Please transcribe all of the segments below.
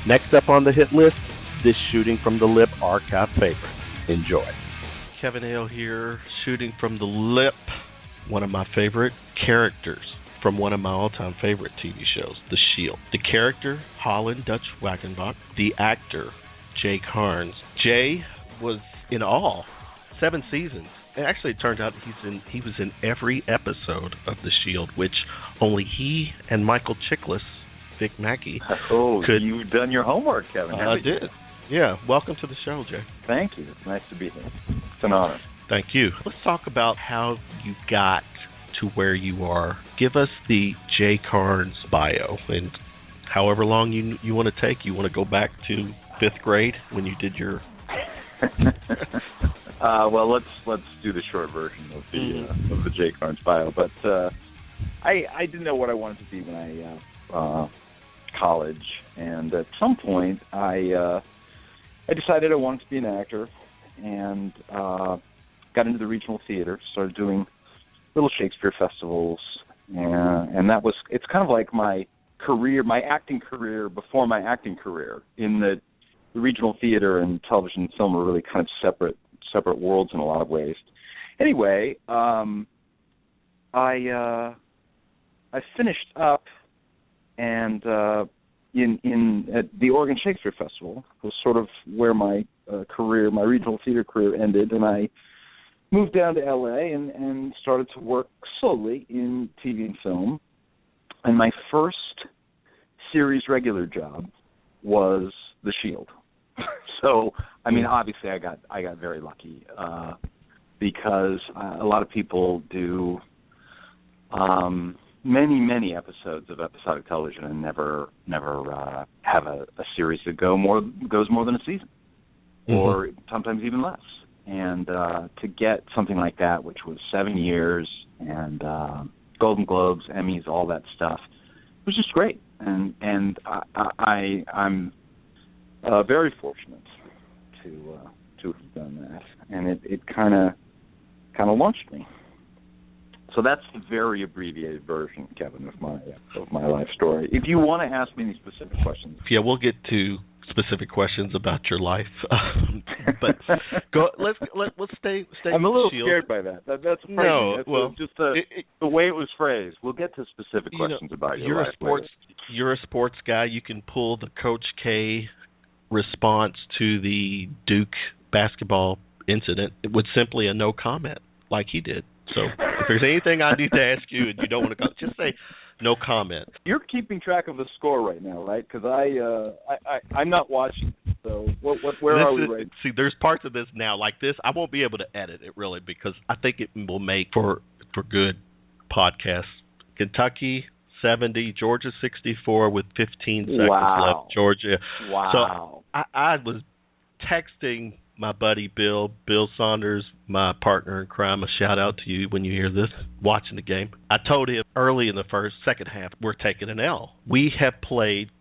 Next up on the hit list, this Shooting from the Lip archive favorite. Enjoy. Kevin Hale here, Shooting from the Lip, one of my favorite characters from one of my all-time favorite TV shows, The Shield. The character, Holland, Dutch Wagenbach. The actor, Jay Karnes. Jay was in all 7 seasons. And actually, it turned out he was in every episode of The Shield, which only he and Michael Chiklis, Vic Mackey, could. You've done your homework, Kevin. I did. Yeah. Welcome to the show, Jay. Thank you. It's nice to be here. It's an honor. Thank you. Let's talk about how you got to where you are. Give us the Jay Karnes bio, and however long you want to take. You want to go back to 5th grade when you did your... Well, let's do the short version of the Jay Karnes bio. But I didn't know what I wanted to be when I college, and at some point I decided I wanted to be an actor, and got into the regional theater. Started doing little Shakespeare festivals, and it's kind of like my acting career before my acting career. In the regional theater and television and film are really kind of separate worlds in a lot of ways. Anyway, I finished up, and at the Oregon Shakespeare Festival was sort of where my regional theater career ended, and I moved down to L.A. and started to work slowly in TV and film. And my first series regular job was The Shield. So, I mean, obviously, I got very lucky because a lot of people do many episodes of episodic television and never have a series that goes more than a season, or sometimes even less. And to get something like that, which was 7 years, and Golden Globes, Emmys, all that stuff, it was just great. And I'm very fortunate to have done that, and it kind of launched me. So that's the very abbreviated version, Kevin, of my life story. If you want to ask me any specific questions, yeah, we'll get to specific questions about your life. But let's stay. I'm a little Shield. scared by that. That's frightening. No, well, just the way it was phrased. We'll get to specific questions about your life. You're a sports guy. You can pull the Coach K response to the Duke basketball incident with simply a no comment, like he did. So if there's anything I need to ask you and you don't want to go, just say no comment. You're keeping track of the score right now, right? Because I'm not watching. So where are we right? See, there's parts of this now like this. I won't be able to edit it really because I think it will make for good podcasts. Kentucky 70, Georgia 64 with 15 seconds left. Georgia. Wow. So I was texting my buddy Bill Saunders, my partner in crime, a shout out to you when you hear this, watching the game. I told him early in the second half, we're taking an L. We have played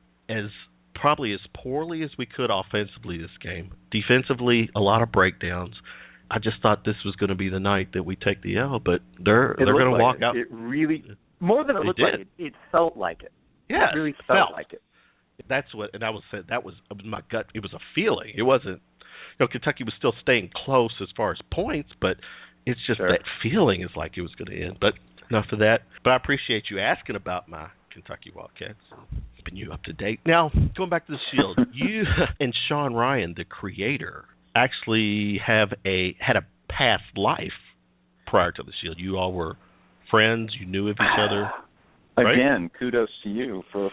probably as poorly as we could offensively this game. Defensively, a lot of breakdowns. I just thought this was going to be the night that we take the L, but they're going to walk out. It really, more than it looked like it felt like it. Yeah, it really felt like it. That's what, and I was saying that was my gut. It was a feeling. It wasn't. Kentucky was still staying close as far as points, but it's just that feeling is like it was going to end. But enough of that. But I appreciate you asking about my Kentucky Wildcats, keeping you up to date. Now, going back to the Shield, you and Sean Ryan, the creator, actually had a past life prior to the Shield. You all were friends. You knew of each other. Right? Again, kudos to you for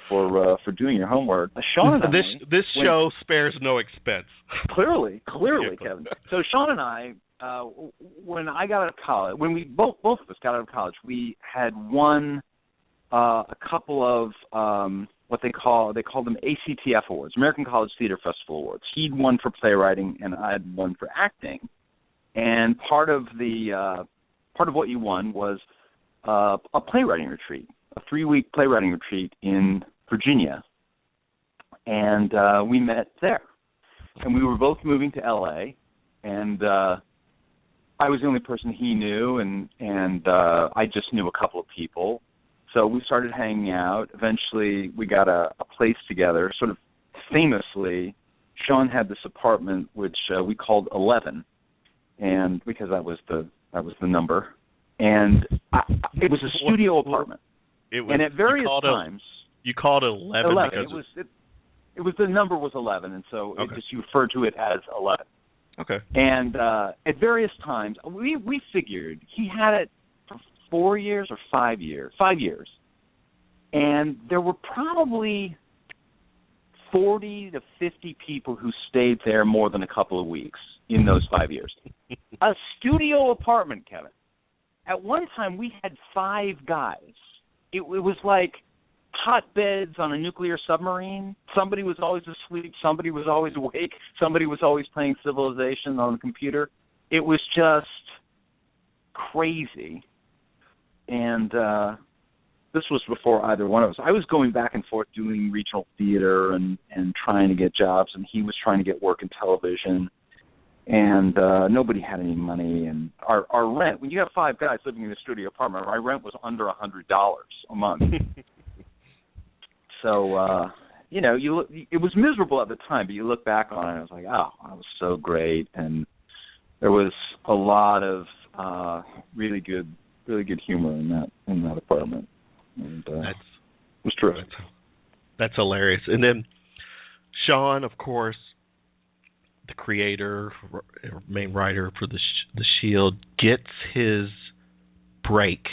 doing your homework. Sean and this show spares no expense. Clearly, Kevin. So Sean and I, when I got out of college, when we both of us got out of college, we had won a couple of what they call them ACTF awards, American College Theater Festival awards. He'd won for playwriting, and I'd won for acting. And part of what you won was a playwriting retreat. A 3-week playwriting retreat in Virginia, and we met there. And we were both moving to L.A., and I was the only person he knew, and I just knew a couple of people. So we started hanging out. Eventually, we got a place together, sort of famously, Sean had this apartment which we called 11, and because that was the number, and it was a studio apartment. And at various times, you called it 11. It was the number was 11, and so it just, you referred to it as 11. Okay. And at various times, we figured he had it for 4 years or 5 years. 5 years. And there were probably 40 to 50 people who stayed there more than a couple of weeks in those 5 years. A studio apartment, Kevin. At one time, we had 5 guys. It was like hotbeds on a nuclear submarine. Somebody was always asleep. Somebody was always awake. Somebody was always playing Civilization on the computer. It was just crazy. And this was before either one of us. I was going back and forth doing regional theater and trying to get jobs, and he was trying to get work in television. And nobody had any money. And our rent, when you have 5 guys living in a studio apartment, our rent was under $100 a month. So, it was miserable at the time, but you look back on it and it was like, oh, that was so great. And there was a lot of really good humor in that apartment. And it was terrific. That's hilarious. And then Sean, of course, the creator, main writer for the Shield, gets his break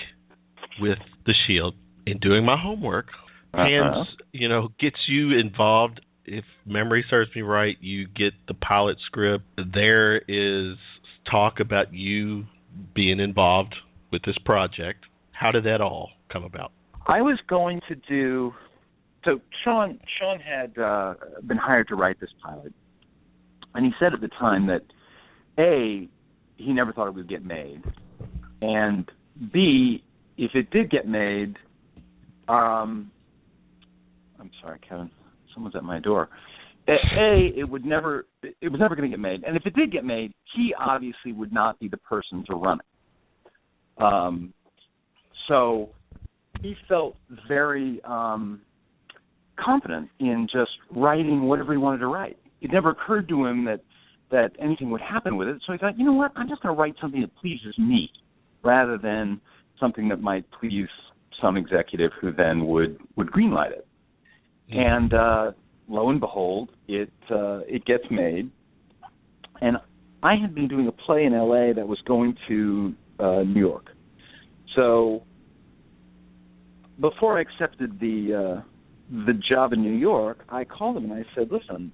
with the Shield in doing my homework. Gets you involved. If memory serves me right, you get the pilot script. There is talk about you being involved with this project. How did that all come about? I was going to do. So Sean had been hired to write this pilot, and he said at the time that A, he never thought it would get made, and B, if it did get made, I'm sorry, Kevin. Someone's at my door. It was never going to get made, and if it did get made, he obviously would not be the person to run it. So he felt very confident in just writing whatever he wanted to write. It never occurred to him that anything would happen with it. So he thought, you know what? I'm just going to write something that pleases me, rather than something that might please some executive who then would greenlight it. And lo and behold, it gets made. And I had been doing a play in L.A. that was going to New York. So before I accepted the job in New York, I called him and I said, "Listen,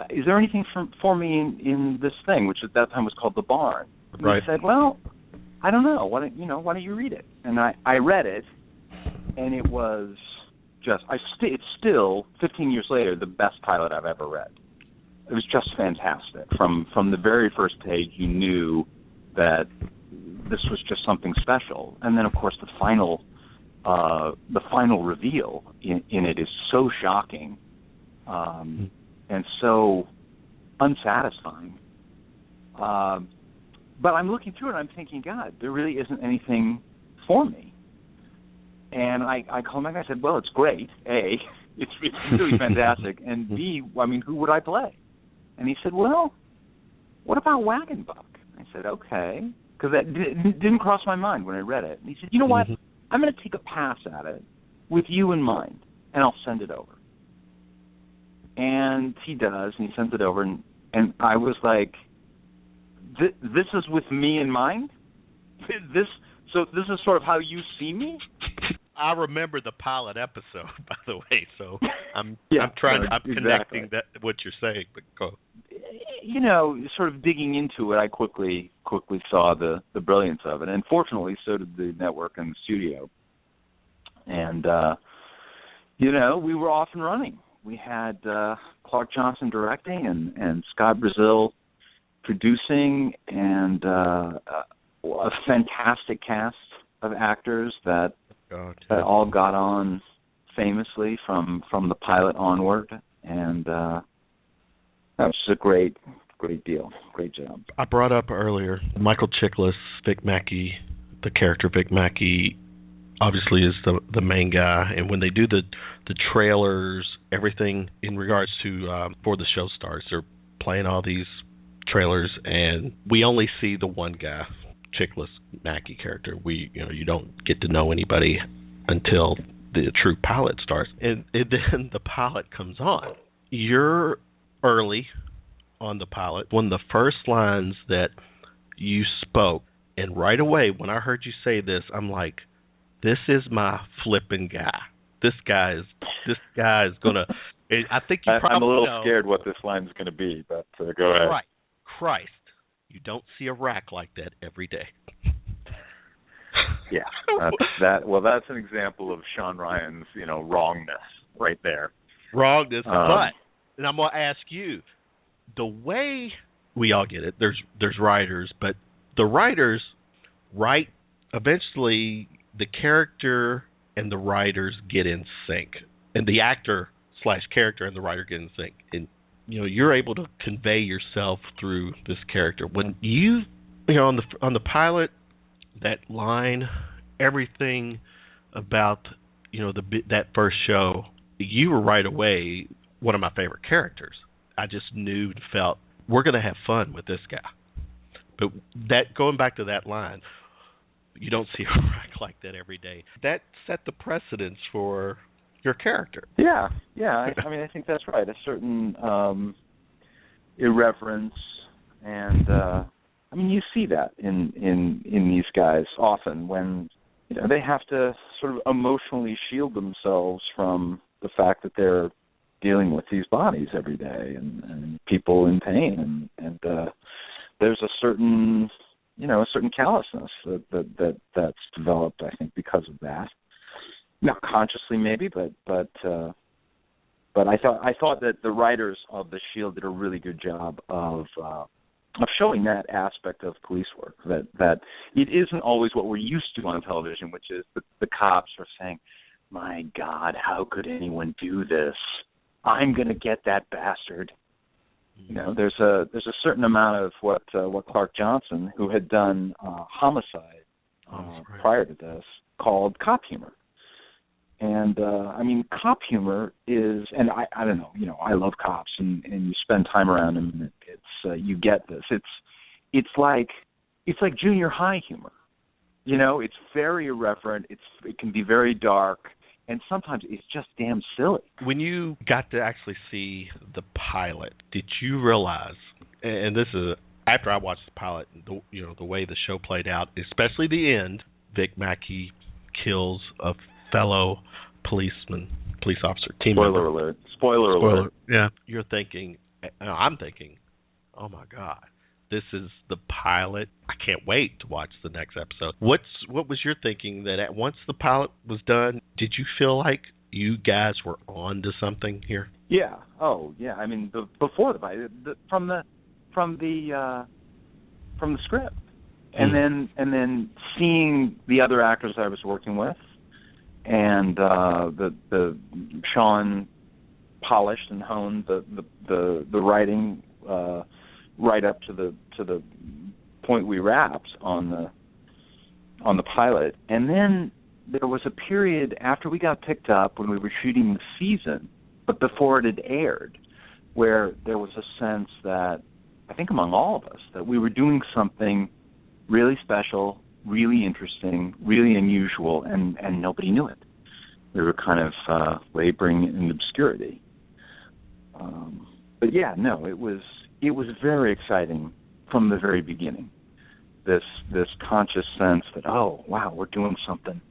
is there anything for me in this thing?" Which at that time was called The Barn. And right. He said, "Well, I don't know. Why don't you read it?" And I read it, and it was just it's still 15 years later the best pilot I've ever read. It was just fantastic. From the very first page, you knew that this was just something special. And then, of course, the final reveal in it is so shocking and so unsatisfying. But I'm looking through it and I'm thinking, God, there really isn't anything for me. And I called him back and I said, well, it's great. A, it's really fantastic. And B, who would I play? And he said, well, what about Wagenbach? I said, okay, because that didn't cross my mind when I read it. And he said, you know what? I'm going to take a pass at it with you in mind, and I'll send it over. And he does, and he sends it over, and I was like, this is with me in mind? So this is sort of how you see me? I remember the pilot episode, by the way, so I'm connecting that what you're saying. But go. Sort of digging into it, I quickly saw the brilliance of it, and fortunately, so did the network and the studio. And we were off and running. We had Clark Johnson directing and Scott Brazil producing, and a fantastic cast of actors that all got on famously from the pilot onward, and that was a great deal. Great job. I brought up earlier Michael Chiklis, Vic Mackey. The character Vic Mackey obviously is the main guy, and when they do the trailers everything in regards to before the show starts. They're playing all these trailers, and we only see the one guy, Chickless Mackie character. You don't get to know anybody until the true pilot starts, and then the pilot comes on. You're early on the pilot. One of the first lines that you spoke, and right away when I heard you say this, I'm like, this is my flipping guy. This guy is gonna. I think you probably I'm a little know. scared what this line's going to be, but go ahead. Right, Christ, you don't see a rack like that every day. Yeah, that's an example of Sean Ryan's, wrongness right there. Wrongness, but, and I'm gonna ask you, the way we all get it, there's writers, but the writers write. Eventually, the character and the writers get in sync, and the actor/character and the writer get in sync, and you're able to convey yourself through this character. When on the pilot, that line, everything about that first show, you were right away one of my favorite characters. I just knew and felt we're going to have fun with this guy. But that, going back to that line, you don't see a rack like that every day. That set the precedence for your character. Yeah. I think that's right. A certain irreverence, and you see that in these guys often when they have to sort of emotionally shield themselves from the fact that they're dealing with these bodies every day and people in pain, and there's a certain callousness that's developed, I think, because of that. Not consciously, maybe, but I thought that the writers of The Shield did a really good job of showing that aspect of police work, that it isn't always what we're used to on television, which is the cops are saying, "My God, how could anyone do this? I'm going to get that bastard." There's a certain amount of what Clark Johnson, who had done Homicide prior to this, called cop humor. And cop humor is, and I don't know, I love cops, and you spend time around them, and it's you get this. It's like junior high humor. It's very irreverent. It can be very dark, and sometimes it's just damn silly. When you got to actually see the pilot, did you realize? And this is after I watched the pilot, the way the show played out, especially the end. Vic Mackey kills a fellow police officer, team member. Spoiler alert. Yeah. I'm thinking, oh my God, this is the pilot. I can't wait to watch the next episode. What was your thinking that once the pilot was done, did you feel like you guys were on to something here? Yeah. Oh, yeah. Before the pilot, from the script, and then seeing the other actors I was working with, and the Sean polished and honed the writing right up to the point we wrapped on the pilot. And then there was a period after we got picked up when we were shooting the season, but before it had aired, where there was a sense that, I think among all of us, that we were doing something really special, really interesting, really unusual, and nobody knew it. We were kind of laboring in obscurity. But yeah, no, it was very exciting from the very beginning. This conscious sense that, oh wow, we're doing something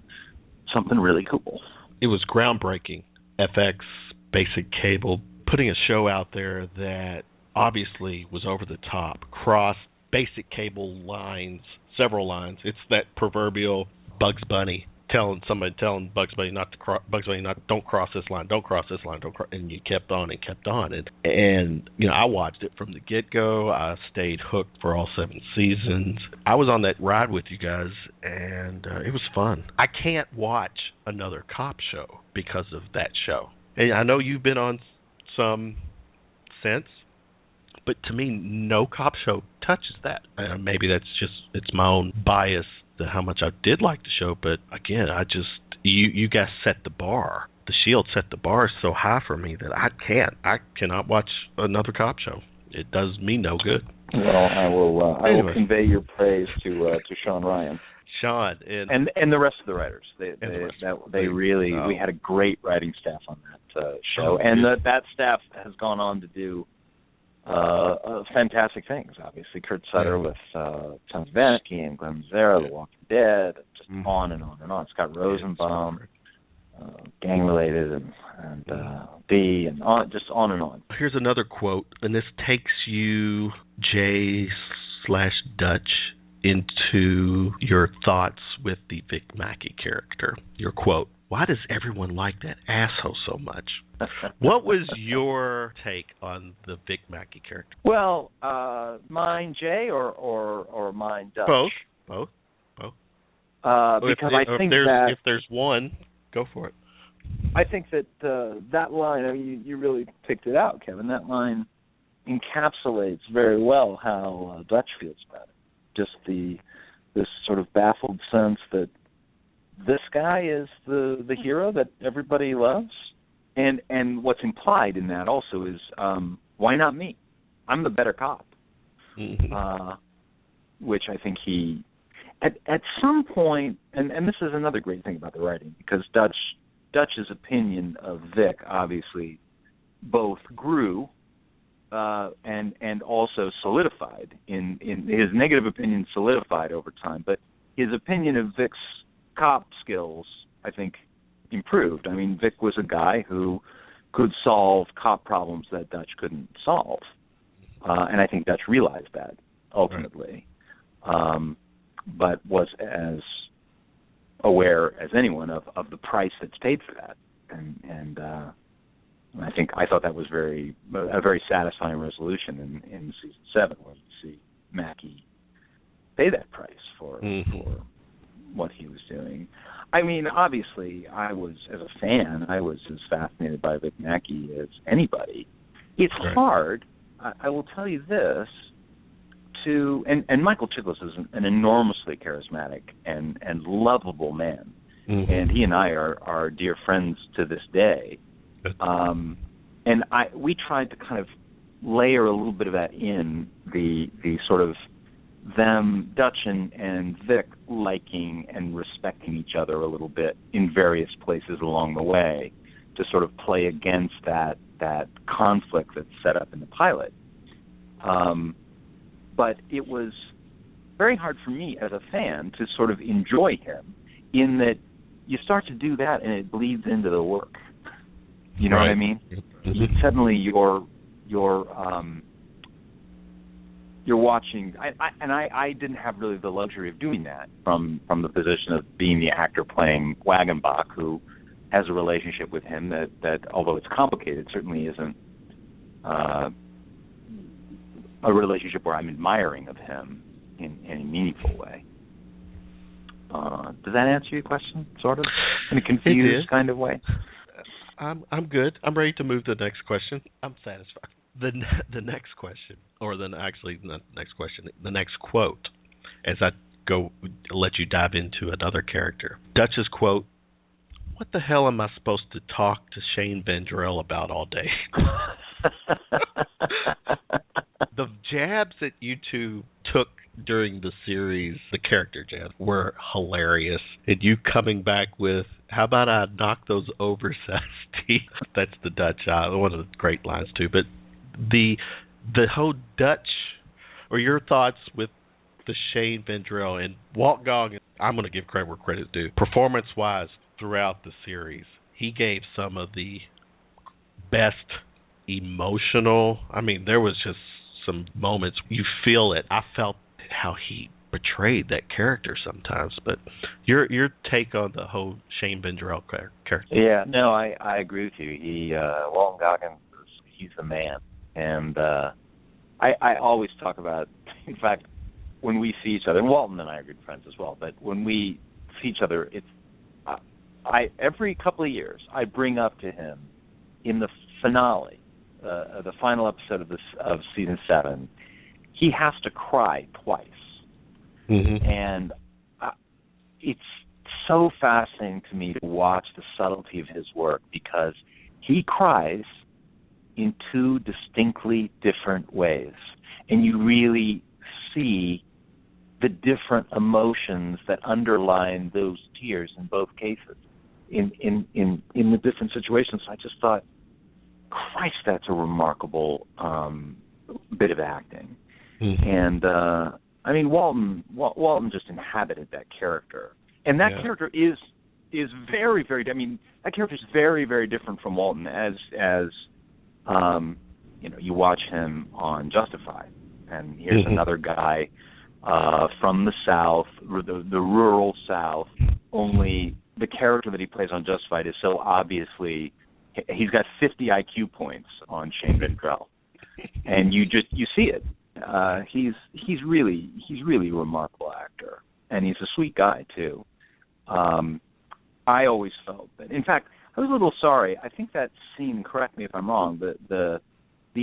really cool. It was groundbreaking. FX, basic cable, putting a show out there that obviously was over the top, crossed basic cable lines, several lines. It's that proverbial Bugs Bunny telling Bugs Bunny don't cross this line, and you kept on and kept on. And I watched it from the get-go. I stayed hooked for all 7 seasons. I was on that ride with you guys, and it was fun. I can't watch another cop show because of that show. And I know you've been on some since, but to me, no cop show touches that. Maybe that's just, it's my own bias to how much I did like the show, but again, you guys set the bar. The Shield set the bar so high for me that I cannot watch another cop show. It does me no good. Well, I will convey your praise to Sean Ryan. Sean and the rest of the writers. They really we had a great writing staff on that show, and that staff has gone on to do fantastic things. Obviously, Kurt Sutter with Sons of Anarchy and Glenn Mazzara, The Walking Dead, just on and on and on. Scott Rosenbaum, Gang Related, and B, and on, just on and on. Here's another quote, and this takes you, Jay/Dutch, into your thoughts with the Vic Mackey character. Your quote: "Why does everyone like that asshole so much?" What was your take on the Vic Mackey character? Well, mine, Jay, or mine, Dutch? Both. Because I think if there's one, go for it. I think that that line, I mean, you really picked it out, Kevin. That line encapsulates very well how Dutch feels about it. Just this sort of baffled sense that this guy is the hero that everybody loves, and what's implied in that also is why not me? I'm the better cop. Which I think he at some point, and this is another great thing about the writing, because Dutch's opinion of Vic obviously both grew and also solidified in his negative opinion solidified over time, but his opinion of Vic's cop skills, I think, improved. I mean, Vic was a guy who could solve cop problems that Dutch couldn't solve, and I think Dutch realized that ultimately, but was as aware as anyone of the price that's paid for that, and I thought that was a very satisfying resolution in season 7, where you see Mackey pay that price for what he was doing. I mean, obviously, as a fan, I was as fascinated by Vic Mackey as anybody. It's hard, I will tell you this, and Michael Chiklis is an enormously charismatic and lovable man, and he and I are dear friends to this day. And we tried to kind of layer a little bit of that in the sort of them, Dutch and Vic, liking and respecting each other a little bit in various places along the way, to sort of play against that conflict that's set up in the pilot. But it was very hard for me as a fan to sort of enjoy him, in that you start to do that and it bleeds into the work. You know what I mean? Suddenly you're watching, I didn't have really the luxury of doing that from the position of being the actor playing Wagenbach, who has a relationship with him that although it's complicated, certainly isn't a relationship where I'm admiring of him in any meaningful way. Does that answer your question, sort of? In a confused kind of way? I'm good. I'm ready to move to the next question. I'm satisfied. The next question, the next quote, as I go let you dive into another character. Dutch's quote: "What the hell am I supposed to talk to Shane Vendrell about all day?" The jabs that you two took during the series, the character jabs, were hilarious. And you coming back with, "How about I knock those oversized teeth?" That's the Dutch, one of the great lines too. But the whole Dutch, or your thoughts with the Shane Vendrell and Walt Goggins, I'm going to give credit where credit's due. Performance-wise, throughout the series, he gave some of the best emotional. I mean, there was just some moments you feel it. I felt how he betrayed that character sometimes. But your take on the whole Shane Vendrell character? Yeah, no, I agree with you. Walton Goggins, he's the man, and I always talk about. In fact, when we see each other, and Walton and I are good friends as well. But when we see each other, it's every couple of years I bring up to him in the finale. The final episode of season 7, he has to cry twice, and it's so fascinating to me to watch the subtlety of his work, because he cries in two distinctly different ways, and you really see the different emotions that underline those tears in both cases in the different situations. I just thought, Christ, that's a remarkable bit of acting. Mm-hmm. And I mean, Walton just inhabited that character, and that character is very, very. I mean, that character is very, very different from Walton as you know, you watch him on Justified, and here's another guy from the South, the rural South. Only the character that he plays on Justified is so obviously, he's got 50 IQ points on Shane Vendrell, and you see it. He's really a remarkable actor, and he's a sweet guy too. I always felt that. In fact, I was a little sorry. I think that scene, correct me if I'm wrong, the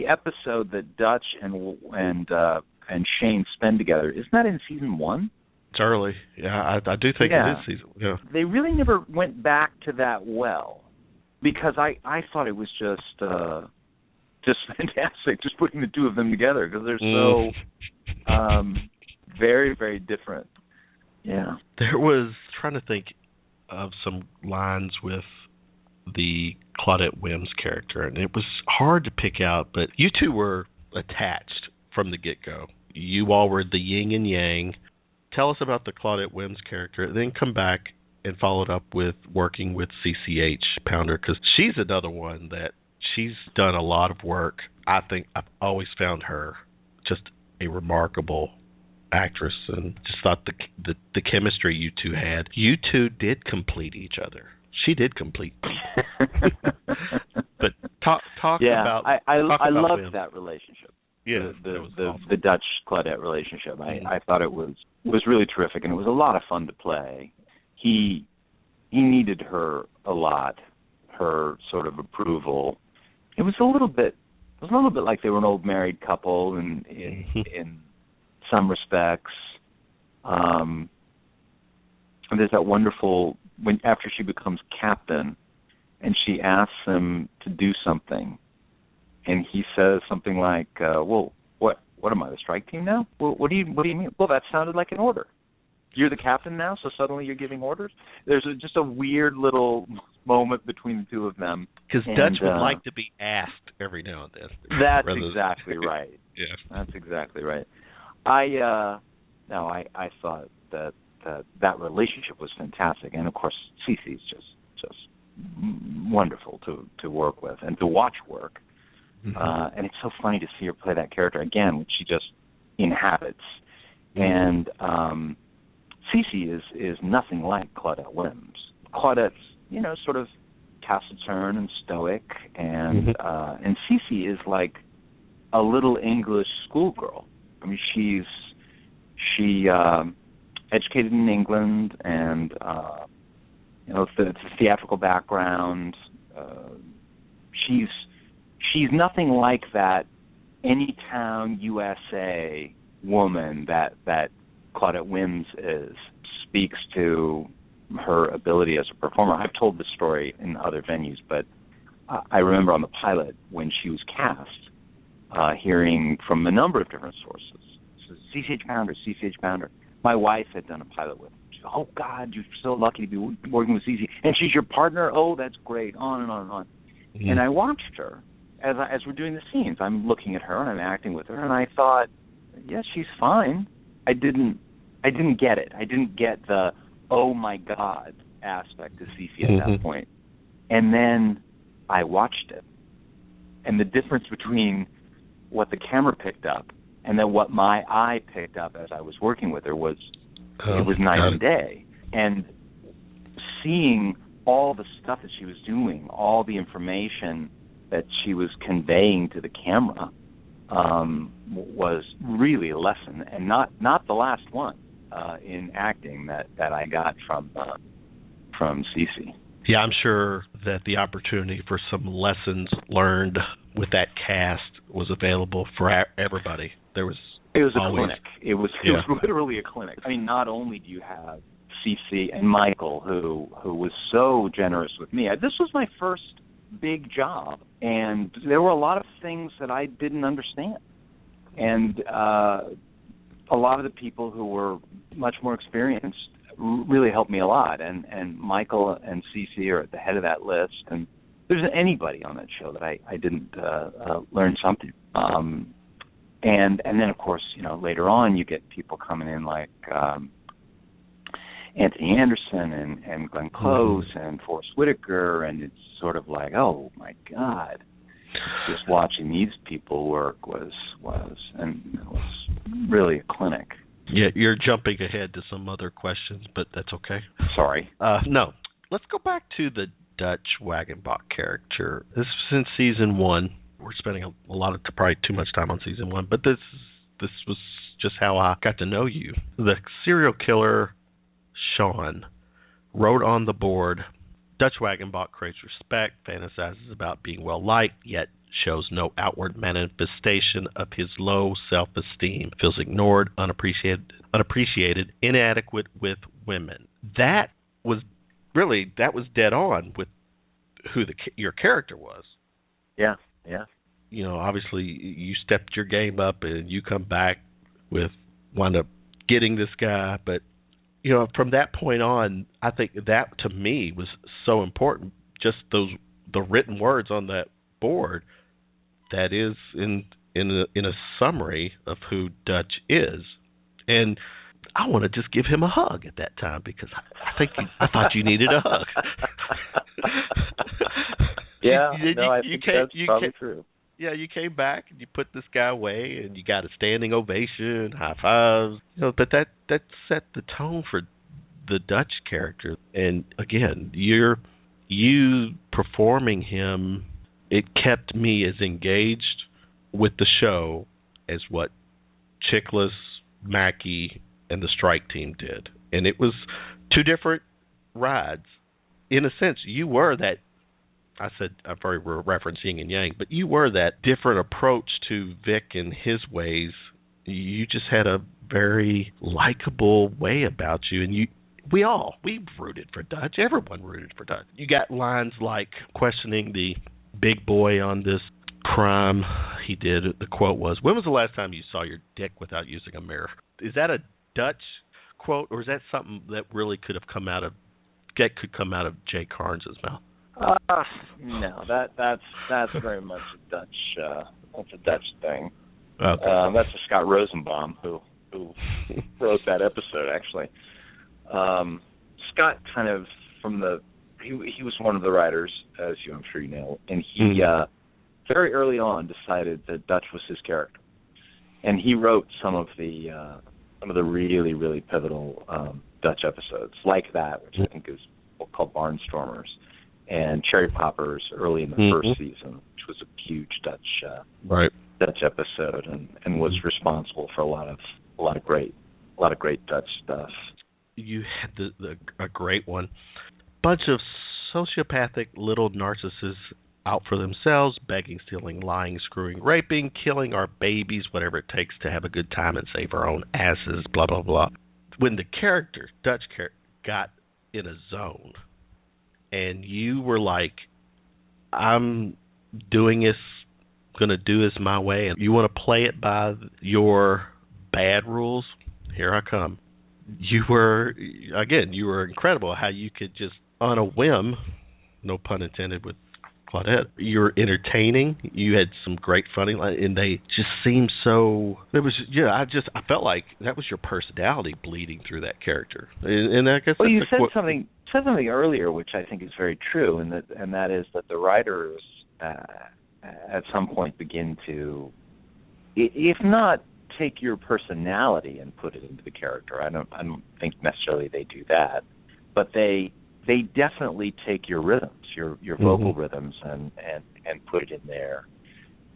episode that Dutch and Shane spend together, isn't that in season 1? It's early. Yeah, I do think it is season. Yeah. They really never went back to that well, because I thought it was just fantastic, just putting the two of them together, because they're so very, very different. Yeah. There was, trying to think of some lines with the Claudette Wims character, and it was hard to pick out, but you two were attached from the get-go. You all were the yin and yang. Tell us about the Claudette Wims character, then come back and follow it up with working with CCH Pounder, because she's another one that she's done a lot of work. I think I've always found her just a remarkable actress, and just thought the chemistry you two had. You two did complete each other. She did complete. But talk about. I loved that relationship. Yeah, the Dutch Claudette relationship. I thought it was really terrific, and it was a lot of fun to play. He needed her a lot, her sort of approval. It was a little bit like they were an old married couple in some respects. And there's that wonderful, when after she becomes captain and she asks him to do something, and he says something like, well, what am I, the strike team now? Well, what do you mean? Well, that sounded like an order. You're the captain now, so suddenly you're giving orders? There's just a weird little moment between the two of them. Because Dutch would like to be asked every now and then. That's exactly right. Yeah. That's exactly right. I thought that relationship was fantastic, and of course Cece's just wonderful to work with and to watch work. Mm-hmm. And it's so funny to see her play that character again, which she just inhabits. Mm-hmm. And Cece is nothing like Claudette Wims. Claudette's, sort of taciturn and stoic, and and Cece is like a little English schoolgirl. I mean, she educated in England, and it's a theatrical background. She's nothing like that Anytown USA woman that Claudette Wims is. Speaks to her ability as a performer. I've told this story in other venues, but I remember on the pilot when she was cast, hearing from a number of different sources. So CCH Pounder. My wife had done a pilot with her. She said, oh, God, you're so lucky to be working with CC. And she's your partner? Oh, that's great. On and on and on. Mm-hmm. And I watched her as we're doing the scenes. I'm looking at her and I'm acting with her, and I thought, yes, she's fine. I didn't get it. I didn't get the, oh, my God aspect of CC at that point. And then I watched it. And the difference between what the camera picked up and then what my eye picked up as I was working with her was night and day. And seeing all the stuff that she was doing, all the information that she was conveying to the camera, was really a lesson, and not the last one in acting that I got from Cece. Yeah, I'm sure that the opportunity for some lessons learned with that cast was available for everybody. It was a clinic. It was literally a clinic. I mean, not only do you have CC and Michael, who was so generous with me. This was my first big job, and there were a lot of things that I didn't understand. And a lot of the people who were much more experienced really helped me a lot. And Michael and CC are at the head of that list. And there's anybody on that show that I didn't learn something. And then, of course, later on you get people coming in like Anthony Anderson and Glenn Close and Forrest Whitaker, and it's sort of like, oh my God, just watching these people work was really a clinic. Yeah, you're jumping ahead to some other questions, but that's okay. Sorry. No, let's go back to the Dutch Wagenbach character. This is since season 1. We're spending a lot of probably too much time on season 1, but this was just how I got to know you. The serial killer Sean wrote on the board, Dutch Wagenbach craves respect, fantasizes about being well liked, yet shows no outward manifestation of his low self-esteem, feels ignored, unappreciated, inadequate with women. That was dead on with who your character was. Yeah. Obviously you stepped your game up and you come back with wound up getting this guy, but from that point on, I think that to me was so important. Just the written words on that board, that is in a summary of who Dutch is, and I want to just give him a hug at that time because I thought you needed a hug. Yeah, I think that's probably true. Yeah, you came back and you put this guy away, and you got a standing ovation, high fives. But that set the tone for the Dutch character. And again, you performing him, it kept me as engaged with the show as what Chiklis, Mackey, and the strike team did. And it was two different rides. In a sense, you were that. I said I'm very referencing yin and yang, but you were that different approach to Vic and his ways. You just had a very likable way about you, and we rooted for Dutch. Everyone rooted for Dutch. You got lines like questioning the big boy on this crime he did. The quote was, "When was the last time you saw your dick without using a mirror?" Is that a Dutch quote, or is that something that really could come out of Jay Karnes' mouth? No, that's very much a Dutch. That's a Dutch thing. Okay. That's a Scott Rosenbaum who wrote that episode. Actually, Scott kind of he was one of the writers, as I'm sure you know, and he very early on decided that Dutch was his character, and he wrote some of the really, really pivotal Dutch episodes like that, which I think is called Barnstormers, and Cherry Poppers early in the first season, which was a huge Dutch episode, and was responsible for a lot of great Dutch stuff. You had a great one. Bunch of sociopathic little narcissists out for themselves, begging, stealing, lying, screwing, raping, killing our babies, whatever it takes to have a good time and save our own asses, blah, blah, blah. When the Dutch character, got in a zone, and you were like, I'm doing this, going to do this my way, and you want to play it by your bad rules, here I come. You were incredible how you could just, on a whim, no pun intended with Claudette, you were entertaining. You had some great funny lines, and they just seemed so. It was, I felt like that was your personality bleeding through that character. And I guess. Well, you said something earlier, which I think is very true, and that is that the writers at some point begin to, if not take your personality and put it into the character. I don't think necessarily they do that, but they definitely take your rhythms, your vocal rhythms, and put it in there.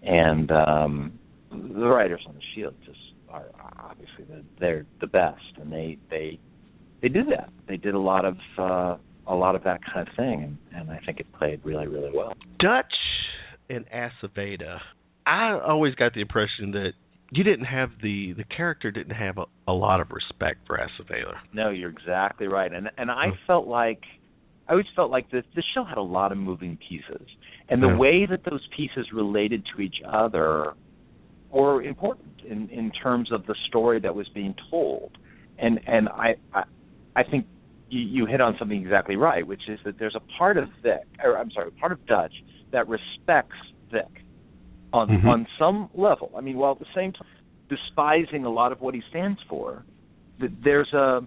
And the writers on the Shield just are obviously they're the best, and they do that. They did a lot of that kind of thing, and I think it played really, really well. Dutch and Aceveda, I always got the impression that you didn't have the character didn't have a lot of respect for Acevedo. No, you're exactly right. And I always felt like the show had a lot of moving pieces, and the way that those pieces related to each other were important in terms of the story that was being told. And I think you hit on something exactly right, which is that there's a part of part of Dutch that respects Vic on some level. I mean, while at the same time despising a lot of what he stands for, there's a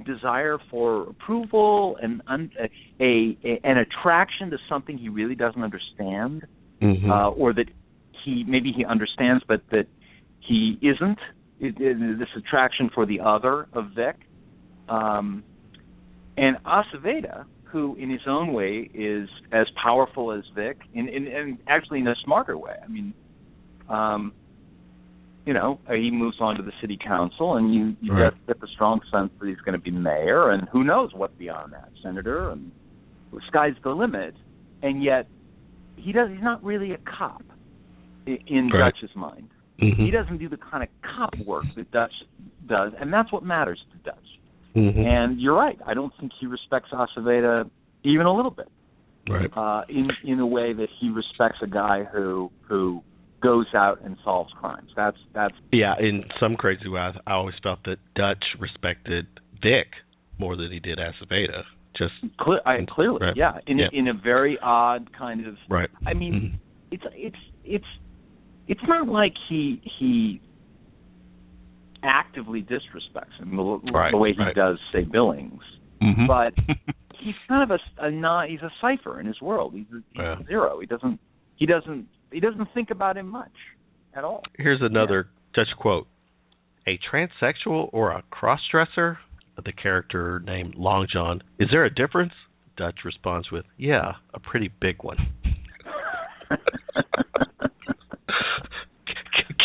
desire for approval and an attraction to something he really doesn't understand, or that he understands but that he isn't. This attraction for the other of Vic. And Acevedo, who in his own way is as powerful as Vic, and actually in a smarter way. I mean, he moves on to the city council, and you get the strong sense that he's going to be mayor, and who knows what's beyond that, senator, and the sky's the limit. And yet, he's not really a cop in Dutch's mind. He doesn't do the kind of cop work that Dutch does, and that's what matters to Dutch. And you're right. I don't think he respects Acevedo even a little bit. Right. In a way that he respects a guy who goes out and solves crimes. That's in some crazy way. I always felt that Dutch respected Vic more than he did Acevedo. Just clearly, right. In a very odd kind of. Right. I mean, it's not like he actively disrespects him the way he does, say, Billings, but he's kind of he's a cipher in his world. He's a zero. He doesn't think about him much at all. Here's another Dutch quote: "A transsexual or a cross-dresser?" The character named Long John. "Is there a difference?" Dutch responds with, "Yeah, a pretty big one."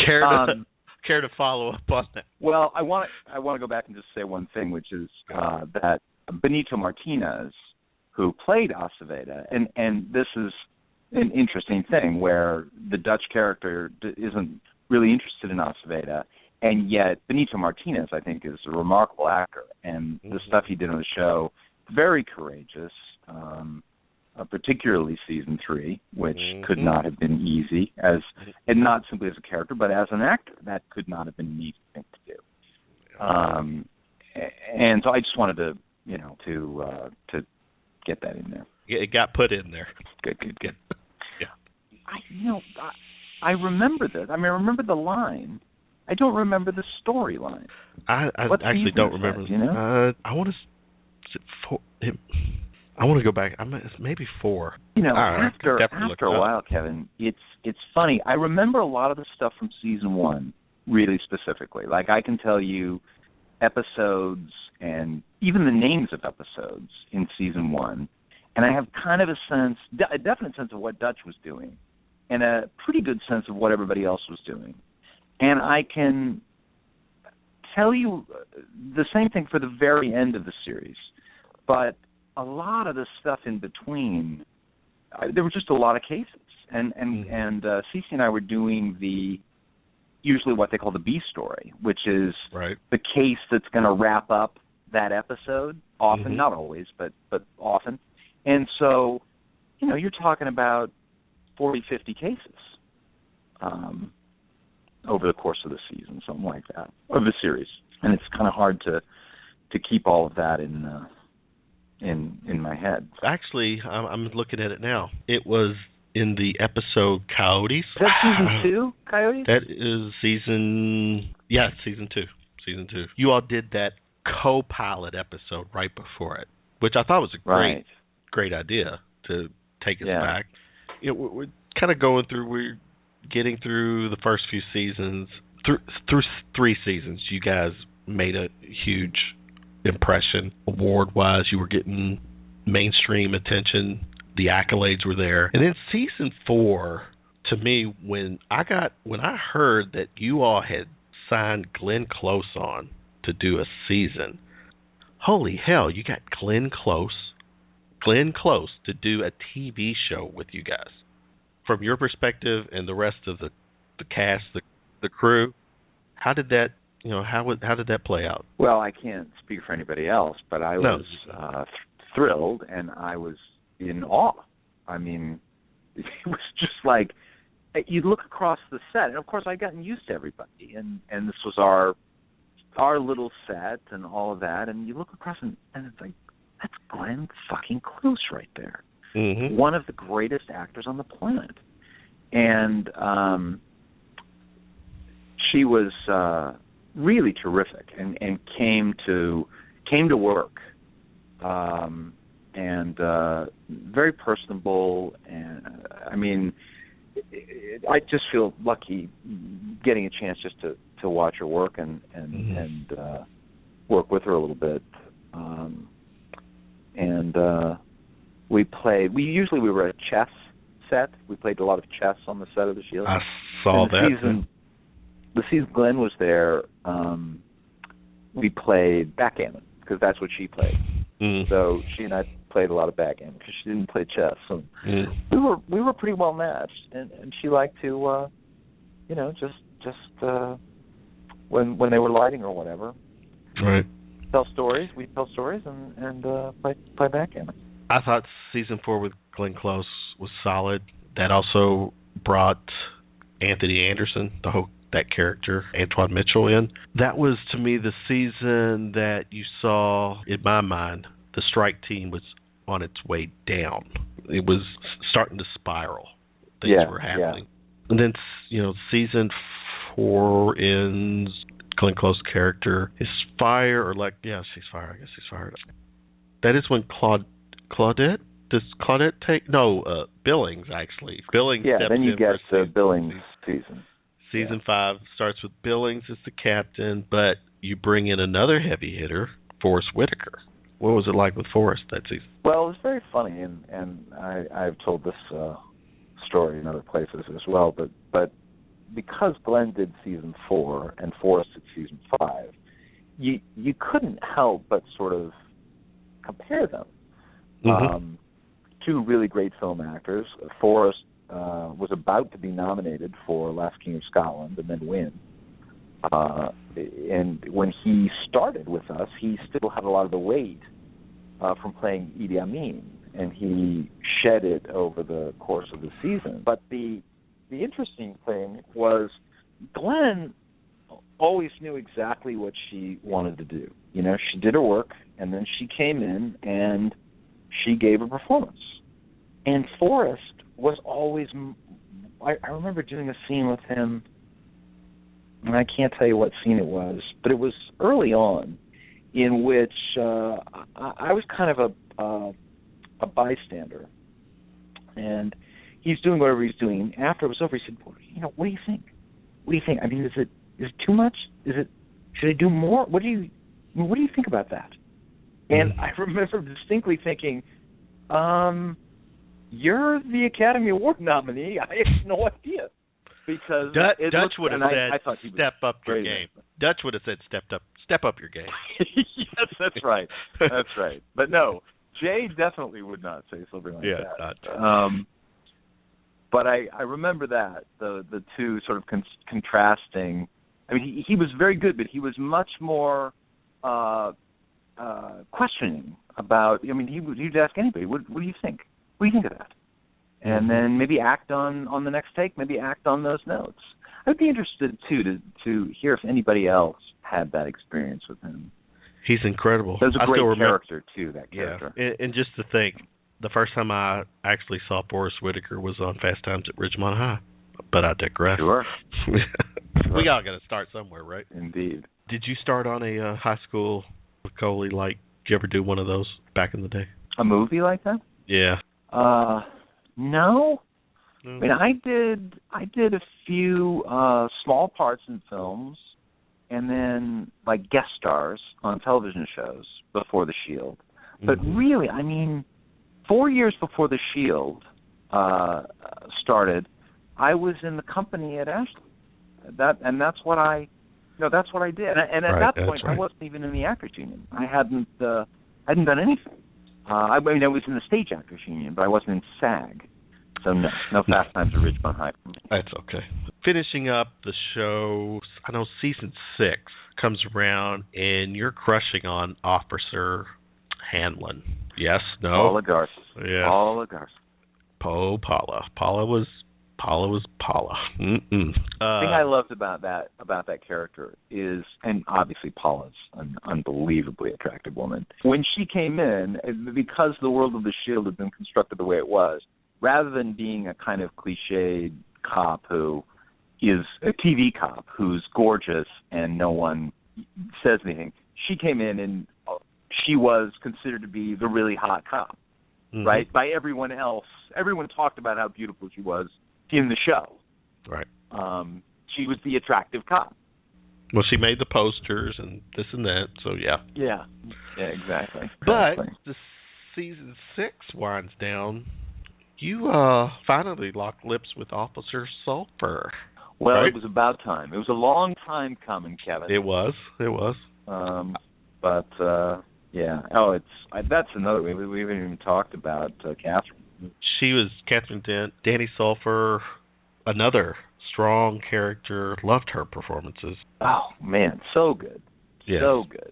Care to follow up on that? Well, I want to go back and just say one thing, which is that Benito Martinez, who played Acevedo, and this is an interesting thing where the Dutch character isn't really interested in Acevedo, and yet Benito Martinez, I think, is a remarkable actor, and the stuff he did on the show, very courageous, particularly season 3, which could not have been easy, and not simply as a character, but as an actor, that could not have been an easy thing to do. And so I just wanted to get that in there. Yeah, it got put in there. Good. Yeah. I remember this. I mean, I remember the line. I don't remember the storyline. I actually don't remember. I want to go back. It's maybe 4. After a while, Kevin, it's funny. I remember a lot of the stuff from season 1 really specifically. Like, I can tell you episodes and even the names of episodes in season 1, and I have kind of a definite sense of what Dutch was doing, and a pretty good sense of what everybody else was doing. And I can tell you the same thing for the very end of the series, but a lot of the stuff in between, there were just a lot of cases, and Cece and I were doing usually what they call the B story, which is the case that's going to wrap up that episode. Often, not always, but often. And so, you're talking about 40, 50 cases over the course of the season, something like that, of the series, and it's kind of hard to keep all of that in my head. Actually, I'm looking at it now. It was in the episode Coyotes. Is that season 2, Coyotes? That is season 2. Season 2. You all did that co-pilot episode right before it, which I thought was a great idea to take us back. We're kind of we're getting through the first few seasons. Through 3 seasons, you guys made a huge impression award-wise. You were getting mainstream attention. The accolades were there. And then season 4, to me, when I heard that you all had signed Glenn Close on to do a season, holy hell, you got Glenn Close to do a TV show with you guys. From your perspective and the rest of the cast, the the crew. How did that, how did that play out? Well, I can't speak for anybody else, but I was thrilled, and I was in awe. I mean, it was just like, you look across the set, and of course I'd gotten used to everybody, and this was our little set and all of that, and you look across and it's like, that's Glenn fucking Close right there. Mm-hmm. One of the greatest actors on the planet. And she was really terrific and came to work and very personable, and I mean, I just feel lucky getting a chance just to watch her work and work with her a little bit. We were a chess set. We played a lot of chess on the set of The Shield. I saw that. The season Glenn was there, we played backgammon because that's what she played. Mm. So she and I played a lot of backgammon because she didn't play chess. So we were pretty well matched, and she liked to, just when they were lighting or whatever, right? Tell stories. We tell stories and play backgammon. I thought season 4 with Glenn Close was solid. That also brought Anthony Anderson, that character, Antoine Mitchell, in. That was, to me, the season that you saw, in my mind, the strike team was on its way down. It was starting to spiral. Things were happening. Yeah. And then, season 4 ends. Glenn Close character is fired, she's fired. I guess he's fired. That is when Claudette? Does Claudette take? No, Billings, actually. Billings steps in. Yeah, then you get the Billings season. Season 5 starts with Billings as the captain, but you bring in another heavy hitter, Forrest Whitaker. What was it like with Forrest that season? Well, it was very funny, and I've told this story in other places as well, but because Glenn did season 4 and Forrest did season 5, you couldn't help but sort of compare them. Mm-hmm. Two really great film actors. Forrest was about to be nominated for Last King of Scotland and then win. And when he started with us, he still had a lot of the weight from playing Idi Amin, and he shed it over the course of the season. But the interesting thing was Glenn always knew exactly what she wanted to do. She did her work, and then she came in and she gave a performance. And Forrest was always, I remember doing a scene with him, and I can't tell you what scene it was, but it was early on, in which I was kind of a bystander. And he's doing whatever he's doing. After it was over, he said, what do you think? What do you think? I mean, is it too much? Should I do more? What do you think about that? And I remember distinctly thinking, you're the Academy Award nominee. I have no idea. Because Dutch would have said, step up your game. Dutch would have said, step up your game. Yes, that's right. That's right. But no, Jay definitely would not say something like that. But I remember that, the two sort of contrasting. I mean, he was very good, but he was much more questioning about. I mean, he'd ask anybody, "What do you think? What do you think of that?" And then maybe act on the next take. Maybe act on those notes. I'd be interested too to hear if anybody else had that experience with him. He's incredible. There's a great character too. That character. Yeah, and just to think, the first time I actually saw Forrest Whitaker was on Fast Times at Ridgemont High. But I digress. Sure. We all got to start somewhere, right? Indeed. Did you start on a high school with Coley? Did you ever do one of those back in the day? A movie like that? Yeah. No. I mean, I did a few small parts in films, and then guest stars on television shows before The Shield. But really, I mean, 4 years before The Shield started, I was in the company at Ashley. That's what I did. And at that point, I wasn't even in the Actors Union. I hadn't done anything. I was in the Stage Actors Union, but I wasn't in SAG. So no Fast Times at Ridgemont High. That's okay. finishing up the show, I know season 6 comes around, and you're crushing on Officer Hanlon. Yes? No? Paula Garza. Yeah. Paula Garza. Paula. Paula was Paula. The thing I loved about that character is, and obviously Paula's an unbelievably attractive woman. When she came in, because the world of the Shield had been constructed the way it was, rather than being a kind of cliched cop who is a TV cop who's gorgeous and no one says anything, she came in and she was considered to be the really hot cop, right? By everyone else. Everyone talked about how beautiful she was in the show. Right. She was the attractive cop. Well, she made the posters and this and that, so yeah. Yeah, exactly. But the season 6 winds down. You finally locked lips with Officer Sulphur. Well, right? It was about time. It was a long time coming, Kevin. It was. But yeah. Oh, that's another way. We haven't even talked about Catherine. She was Catherine Dent, Danny Sulphur, another strong character. Loved her performances. Oh man, so good. Yes. So good.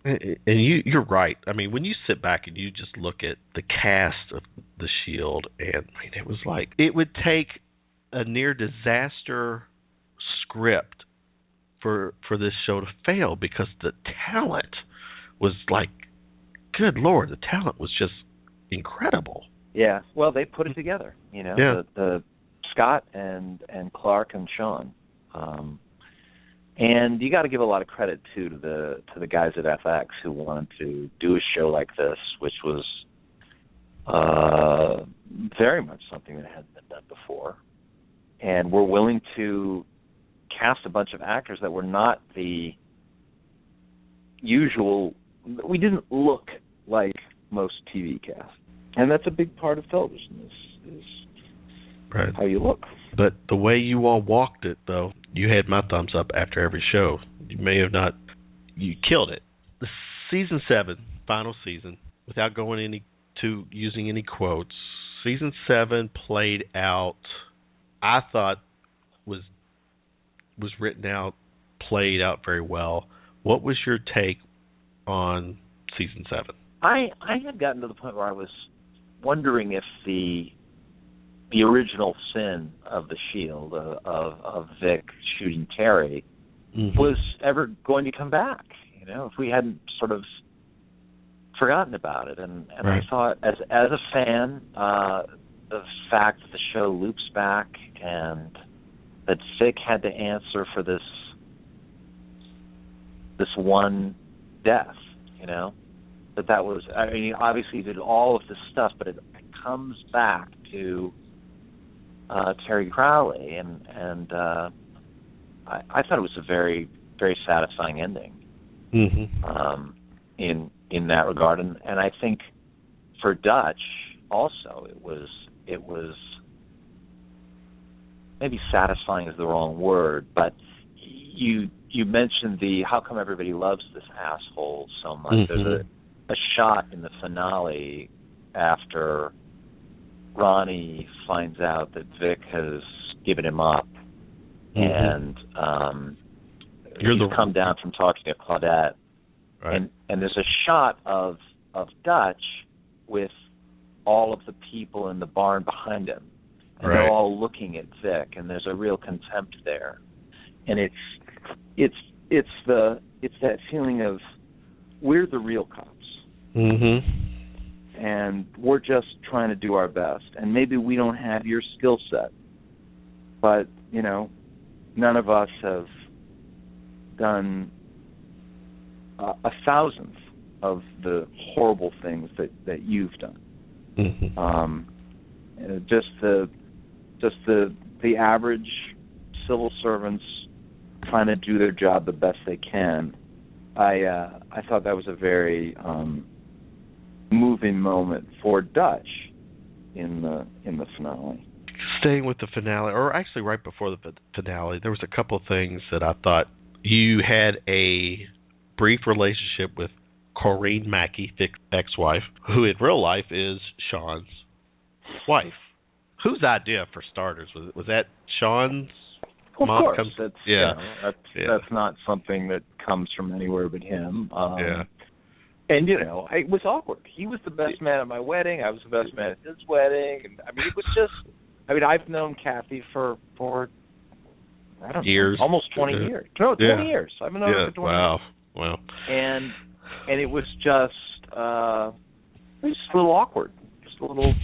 And you're right. I mean, when you sit back and you just look at the cast of The Shield, and it was like it would take a near disaster script for this show to fail, because the talent was like, good Lord, the talent was just incredible. Yeah. Well, they put it together. The Scott and Clark and Sean. And you got to give a lot of credit to the guys at FX who wanted to do a show like this, which was very much something that hadn't been done before, and were willing to cast a bunch of actors that were not the usual. We didn't look like most TV casts, and that's a big part of television. Is right. How you look. But the way you all walked it, though, you had my thumbs up after every show. You may have not. You killed it. The season 7, final season, without going using any quotes, season 7 played out, I thought was written out, played out very well. What was your take on season 7? I had gotten to the point where I was wondering if the original sin of the Shield, of Vic shooting Terry, was ever going to come back. If we hadn't sort of forgotten about it. And right. I thought, as a fan, the fact that the show loops back and that Vic had to answer for this one death, that was, I mean, obviously he did all of this stuff, but it comes back to Terry Crowley, and I thought it was a very, very satisfying ending in that regard, and I think for Dutch also it was maybe satisfying is the wrong word, but you mentioned how come everybody loves this asshole so much. There's a shot in the finale after Ronnie finds out that Vic has given him up, and he's come down from talking to Claudette, right. and there's a shot of Dutch with all of the people in the barn behind him, and right. they're all looking at Vic, and there's a real contempt there, and it's that feeling of we're the real cops. And we're just trying to do our best. And maybe we don't have your skill set. But, none of us have done a thousandth of the horrible things that you've done. Just the average civil servants trying to do their job the best they can. I thought that was a very moving moment for Dutch in the finale. Staying with the finale, or actually right before the finale, there was a couple of things that I thought. You had a brief relationship with Corinne Mackey, Vic's ex-wife, who in real life is Sean's wife. Whose idea, for starters? Was that Sean's Of Mom course, comes, that's that's not something that comes from anywhere but him. And it was awkward. He was the best man at my wedding. I was the best man at his wedding, and I mean, it was just. I mean, I've known Kathy for I don't know, years, almost 20 years. No, 20 years. I've known her for 20 years. Wow. And it was just a little awkward, just a little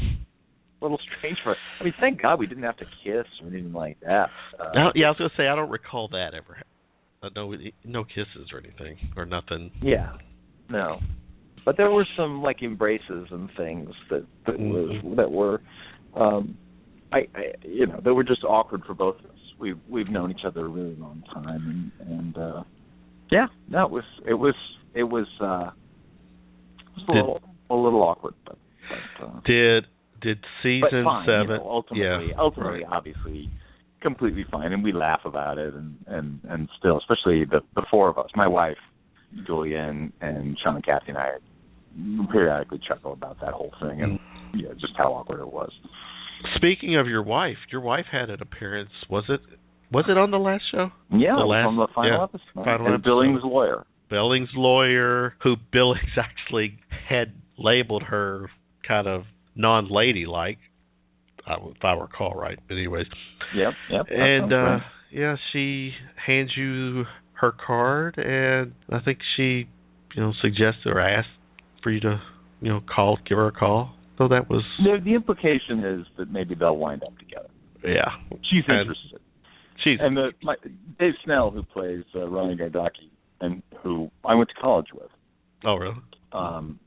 strange for us. I mean, thank God we didn't have to kiss or anything like that. I was going to say, I don't recall that ever. No kisses or anything, or nothing. Yeah, no. But there were some like embraces and things that were, they were just awkward for both of us. We've known each other a really long time, and it was a little awkward, but did season fine, 7 ultimately obviously completely fine, and we laugh about it, and still, especially the four of us, my wife, Julia, and Sean and Kathy and I periodically chuckle about that whole thing, and just how awkward it was. Speaking of your wife had an appearance. Was it on the last show? Yeah, on the final episode. And Billings' lawyer, who Billings actually had labeled her kind of non-ladylike, if I recall right. Anyways. Yep. And she hands you her card, and I think she, suggested or asked for you to, give her a call. So that was... The implication is that maybe they'll wind up together. Yeah. She's interested. Dave Snell, who plays Ronnie Gardocki, and who I went to college with. Oh, really?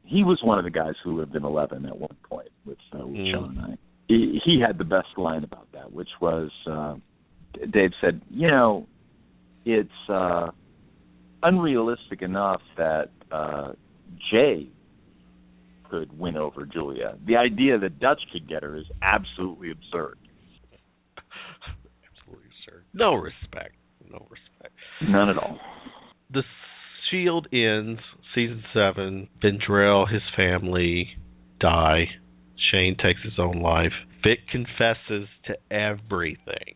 He was one of the guys who lived in 11 at one point with Sean and I. He had the best line about that, which was, Dave said, it's unrealistic enough that Jay could win over Julia. The idea that Dutch could get her is absolutely absurd. Absolutely absurd. No respect. None at all. The Shield ends, season 7. Vendrell, his family die. Shane takes his own life. Vic confesses to everything.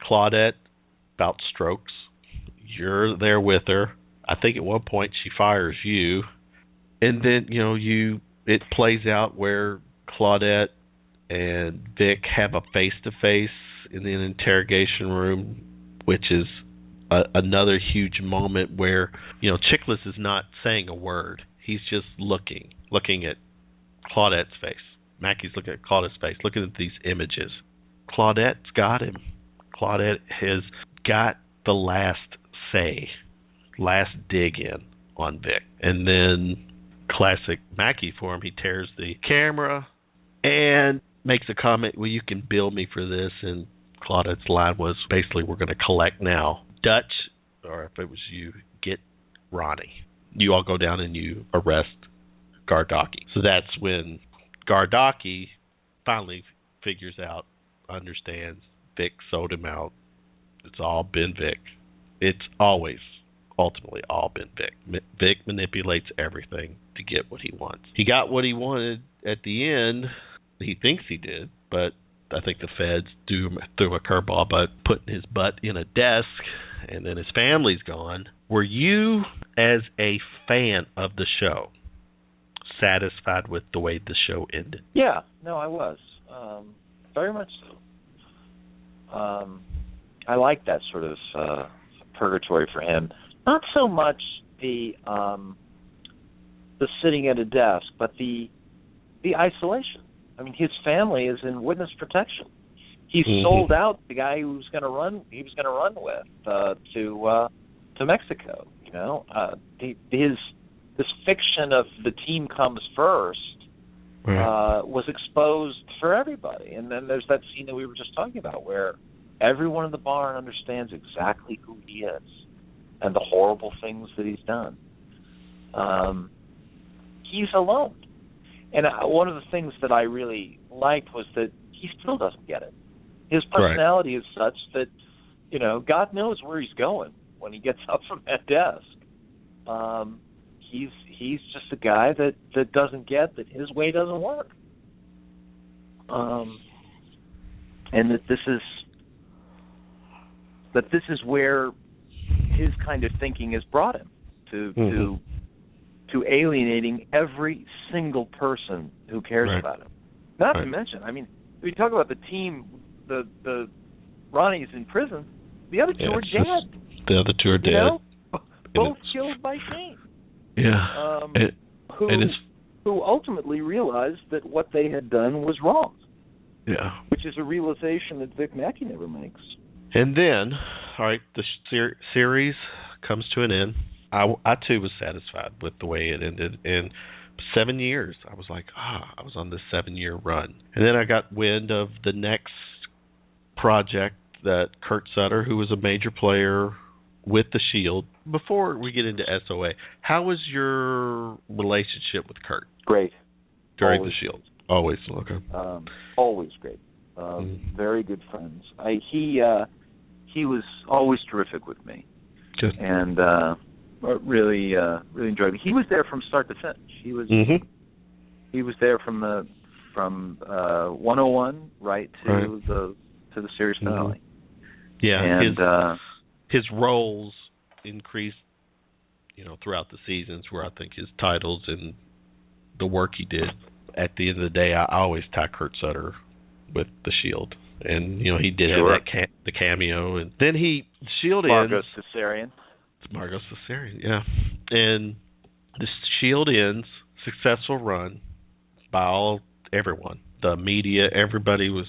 Claudette, about strokes. You're there with her. I think at one point she fires you. And then, it plays out where Claudette and Vic have a face-to-face in the interrogation room, which is another huge moment where, Chickless is not saying a word. He's just looking at Claudette's face. Mackey's looking at Claudette's face, looking at these images. Claudette's got him. Claudette has got the last say, last dig in on Vic. And then classic Mackey for him, he tears the camera and makes a comment, well, you can bill me for this, and Claudette's line was basically, we're going to collect now. Dutch, or if it was you, get Ronnie. You all go down and you arrest Gardocki. So that's when Gardocki finally figures out, understands, Vic sold him out. It's all been Vic. It's always ultimately all been Vic. Vic manipulates everything to get what he wants. He got what he wanted at the end. He thinks he did, but I think the feds threw a curveball, but putting his butt in a desk, and then his family's gone. Were you, as a fan of the show, satisfied with the way the show ended? Yeah, no, I was. Very much so. I like that sort of purgatory for him. Not so much the sitting at a desk, but the isolation. I mean, his family is in witness protection. He sold out the guy he was going to run with to Mexico. This fiction of the team comes first was exposed for everybody. And then there's that scene that we were just talking about where everyone in the barn understands exactly who he is and the horrible things that he's done. He's alone. And one of the things that I really liked was that he still doesn't get it. His personality is such that, God knows where he's going when he gets up from that desk. He's just a guy that doesn't get that his way doesn't work. And that this is that this is where his kind of thinking has brought him to alienating every single person who cares about him. Not to mention, I mean, we talk about the team, the Ronnie's in prison. The other two are dead. The other two are dead. You know? Both killed by Shane. Yeah. Who ultimately realized that what they had done was wrong. Yeah. Which is a realization that Vic Mackey never makes. And then, all right, the series comes to an end. I too was satisfied with the way it ended. In 7 years, I was like, I was on this 7-year run. And then I got wind of the next project that Kurt Sutter, who was a major player with the Shield. Before we get into SOA, how was your relationship with Kurt? Great. During always. the Shield? Always, okay. Always great. Very good friends. He was always terrific with me. Good. And really enjoyed it. He was there from start to finish. He was there from 101 right to the series finale. Yeah, and his roles increased, throughout the seasons. Where I think his titles and the work he did. At the end of the day, I always tie Kurt Sutter with the Shield, and he did have the cameo, and then Shield Margot ends. Margot Caesarion, yeah, and the Shield ends. Successful run by everyone, the media, everybody was.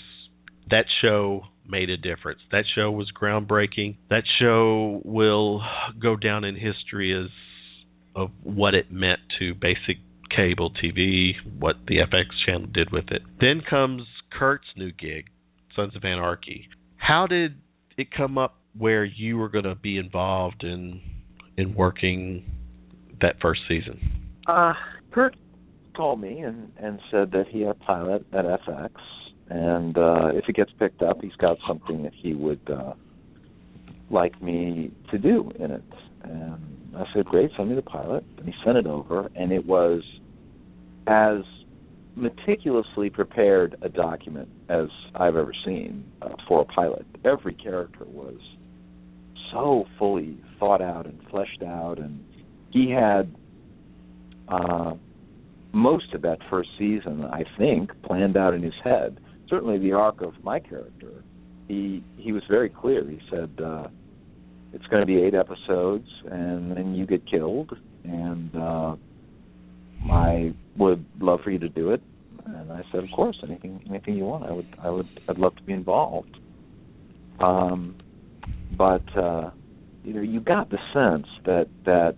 That show made a difference. That show was groundbreaking. That show will go down in history as of what it meant to basic cable TV, what the FX channel did with it. Then comes Kurt's new gig, Sons of Anarchy. How did it come up where you were going to be involved in working that first season? Kurt called me and said that he had a pilot at FX, and if it gets picked up, he's got something that he would like me to do in it. And I said, great, send me the pilot. And he sent it over, and it was as meticulously prepared a document as I've ever seen for a pilot. Every character was so fully thought out and fleshed out, and he had most of that first season, I think, planned out in his head. Certainly the arc of my character, he was very clear. He said, it's going to be 8 episodes, and then you get killed, and I would love for you to do it. And I said, of course, anything you want. I'd love to be involved. But you got the sense that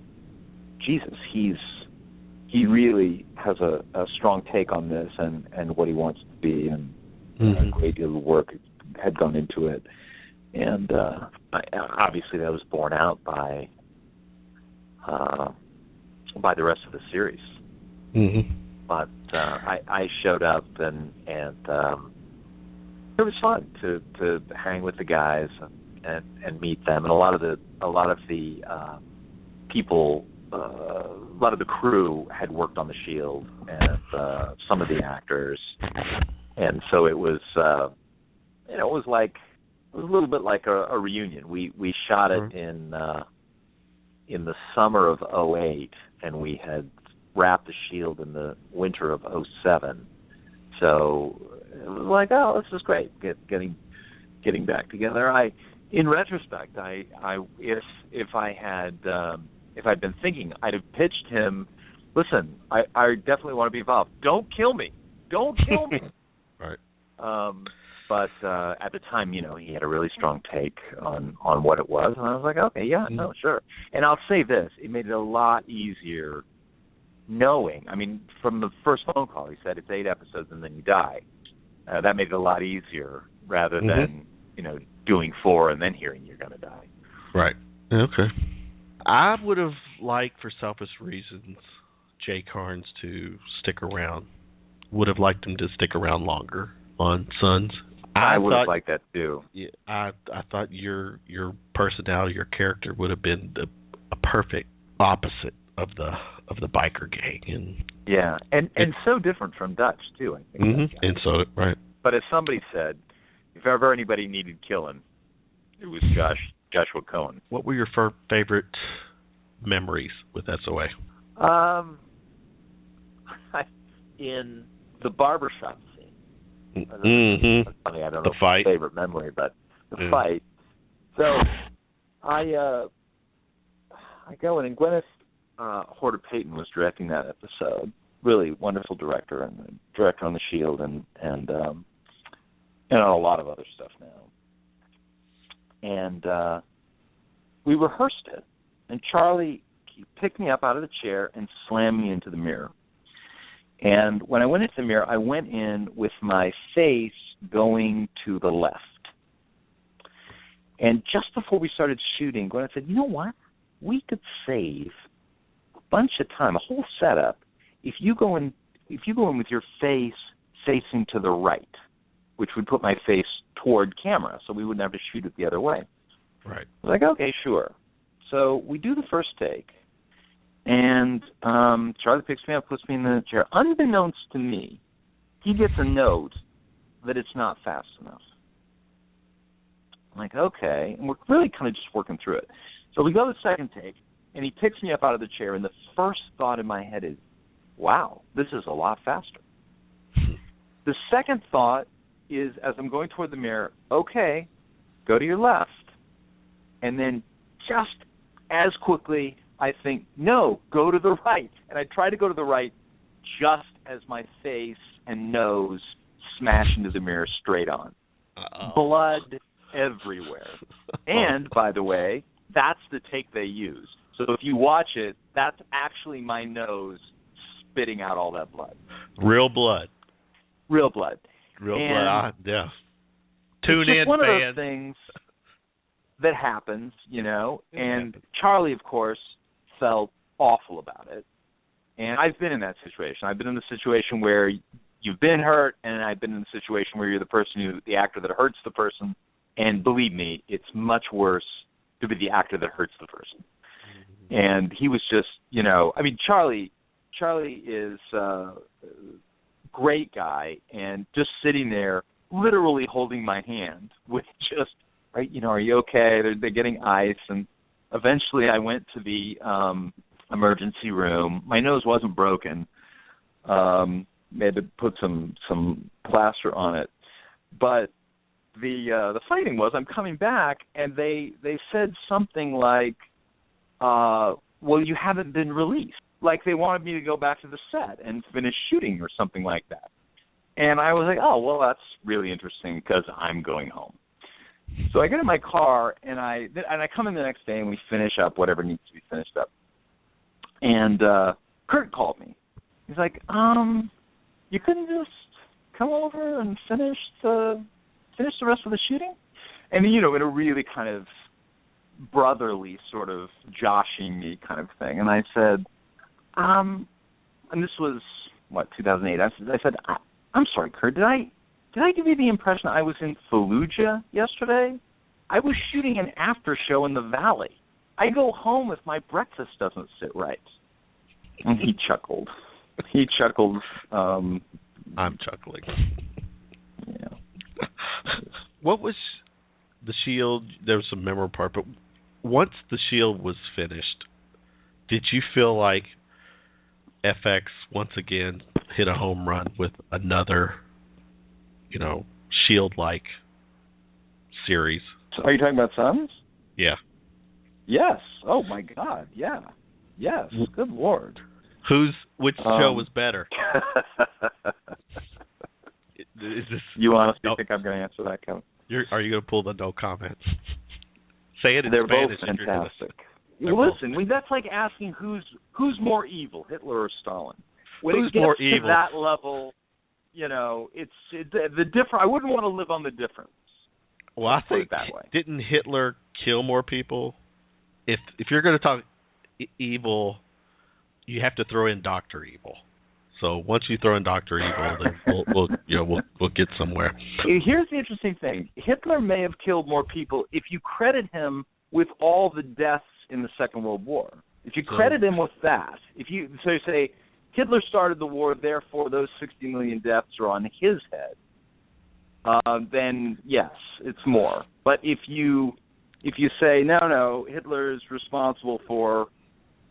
Jesus, he really has a strong take on this and what he wants to be, and a great deal of work had gone into it. And obviously that was borne out by the rest of the series. But I showed up and it was fun to hang with the guys and meet them, and a lot of the people, a lot of the crew had worked on the Shield, and some of the actors, and so it was it was a little bit like a reunion. We shot it in the summer of 2008, and we had wrapped the Shield in the winter of 2007. So it was like, oh, this is great, getting back together. In retrospect, if I'd been thinking, I'd have pitched him, listen, I definitely want to be involved. Don't kill me. Right. But at the time, he had a really strong take on what it was, and I was like, okay, yeah, no, sure. And I'll say this, it made it a lot easier knowing. I mean, from the first phone call, he said it's 8 episodes and then you die. That made it a lot easier rather than, doing 4 and then hearing you're going to die. Right. Okay. I would have liked, for selfish reasons, Jay Karnes to stick around. Would have liked him to stick around longer on Sons. I would have liked that too. Yeah, I thought your personality, your character would have been a perfect opposite of the biker gang, and so different from Dutch too. I think. And so right. But as somebody said, if ever anybody needed killing, it was Joshua Kohn. What were your favorite memories with SOA? In the barbershop scene. Mm-hmm. Funny, I don't the know fight. If it's favorite memory, but the fight. So I go in, and Gwyneth Horder Payton was directing that episode. Really wonderful director, and director on The Shield, and on a lot of other stuff now. And we rehearsed it, and Charlie picked me up out of the chair and slammed me into the mirror. And when I went into the mirror, I went in with my face going to the left. And just before we started shooting, Gwen said, "You know what? We could save a bunch of time, a whole setup, if you go in with your face facing to the right, which would put my face toward camera, so we wouldn't have to shoot it the other way." Right. I was like, okay, sure. So we do the first take. And Charlie picks me up, puts me in the chair. Unbeknownst to me, he gets a note that it's not fast enough. I'm like, okay. And we're really kind of just working through it. So we go to the second take, and he picks me up out of the chair, and the first thought in my head is, wow, this is a lot faster. The second thought is, as I'm going toward the mirror, okay, go to your left. And then just as quickly, I think, no, go to the right. And I try to go to the right just as my face and nose smash into the mirror straight on. Uh-oh. Blood everywhere. And, by the way, that's the take they use. So if you watch it, that's actually my nose spitting out all that blood. Real blood. Real blood. Real blood, yeah. Tune in, fans. It's one of those things that happens, and Charlie, of course, felt awful about it. And I've been in that situation. I've been in the situation where you've been hurt, and I've been in the situation where you're the actor that hurts the person. And believe me, it's much worse to be the actor that hurts the person. Mm-hmm. And he was just, Charlie is a great guy, and just sitting there, literally holding my hand with just, right, are you okay? They're getting ice, and eventually I went to the emergency room. My nose wasn't broken. Had to put some plaster on it. But the fighting was, I'm coming back, and they said something like, well, you haven't been released. Like they wanted me to go back to the set and finish shooting or something like that. And I was like, oh, well, that's really interesting because I'm going home. So I get in my car, and I come in the next day, and we finish up whatever needs to be finished up. And Kurt called me. He's like, you couldn't just come over and finish the rest of the shooting? And, in a really kind of brotherly sort of joshing me kind of thing. And I said, and this was, 2008. I said, I'm sorry, Kurt, did I give you the impression I was in Fallujah yesterday? I was shooting an after show in the Valley. I go home if my breakfast doesn't sit right. And he chuckled. I'm chuckling. Yeah. What was the Shield? There was some memorable part, but once the Shield was finished, did you feel like FX once again hit a home run with another, Shield-like series? Are you talking about Sons? Yeah. Yes. Oh my God. Yeah. Yes. Good Lord. Which show was better? You honestly think I'm going to answer that, Kevin? Are you going to pull the no comments? Say it in They're Spanish. Both fantastic. Listen, that's like asking who's more evil, Hitler or Stalin. When who's it gets more to evil? That level, it's the difference. I wouldn't want to live on the difference. Well, I think that way. Didn't Hitler kill more people? If you're going to talk evil, you have to throw in Dr. Evil. So once you throw in Dr. Evil, then we'll get somewhere. Here's the interesting thing: Hitler may have killed more people if you credit him with all the deaths in the Second World War. If you credit him with that, you say Hitler started the war, therefore those 60 million deaths are on his head, then yes, it's more. But if you if you say no, Hitler's responsible for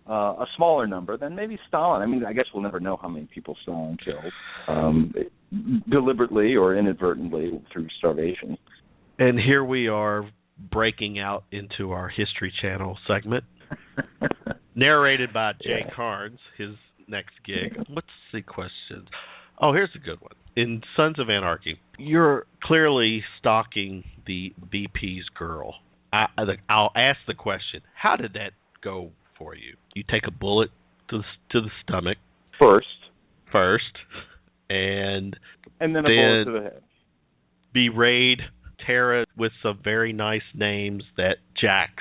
a smaller number, then maybe Stalin. I mean, I guess we'll never know how many people Stalin killed, deliberately or inadvertently through starvation. And here we are breaking out into our History Channel segment, narrated by Jay Karnes, his next gig. What's the question? Oh, here's a good one. In Sons of Anarchy, you're clearly stalking the VP's girl. I'll ask the question, how did that go for you? You take a bullet to the stomach. First. And then a bullet to the head. Berate Tara with some very nice names that Jax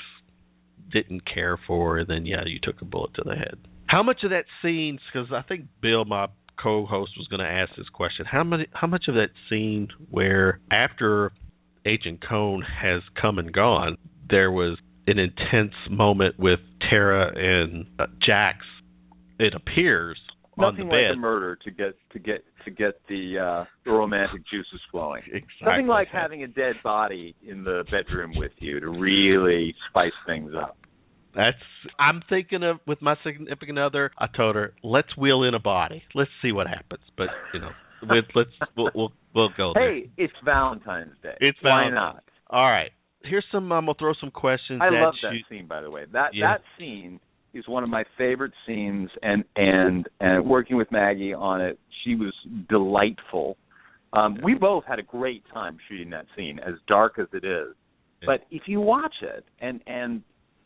didn't care for, and then, you took a bullet to the head. How much of that scene, because I think Bill, my co-host, was going to ask this question, how much of that scene where after Agent Cohn has come and gone, there was an intense moment with Tara and Jax, it appears, on the bed. Nothing like a murder to get the romantic juices flowing. Exactly. Nothing like having a dead body in the bedroom with you to really spice things up. I'm thinking of, with my significant other, I told her, let's wheel in a body. Let's see what happens. But, we'll go there. Hey, it's Valentine's Day. Why not? All right. Here's some, I'm going to throw some questions. I love that scene, by the way. That scene is one of my favorite scenes, and working with Maggie on it, she was delightful. We both had a great time shooting that scene, as dark as it is. Yeah. But if you watch it, and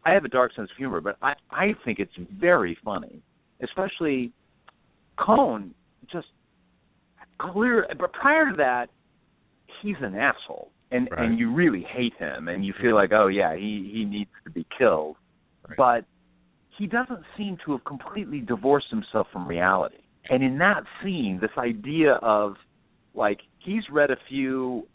I have a dark sense of humor, but I think it's very funny, especially Cohn, just clear. But prior to that, he's an asshole, and you really hate him, and you feel like, oh yeah, he needs to be killed. Right. But he doesn't seem to have completely divorced himself from reality. And in that scene, this idea of, like, he's read a few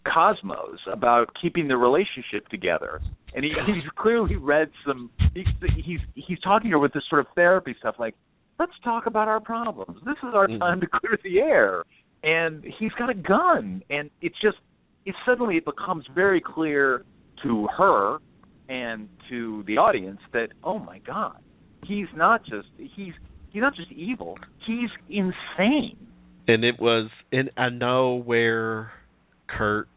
Cosmos about keeping the relationship together, and he's clearly read some. He's talking to her with this sort of therapy stuff, like, let's talk about our problems. This is our time to clear the air. And he's got a gun, and suddenly it becomes very clear to her and to the audience that, oh my God, he's not just evil, he's insane. And I know where Kurt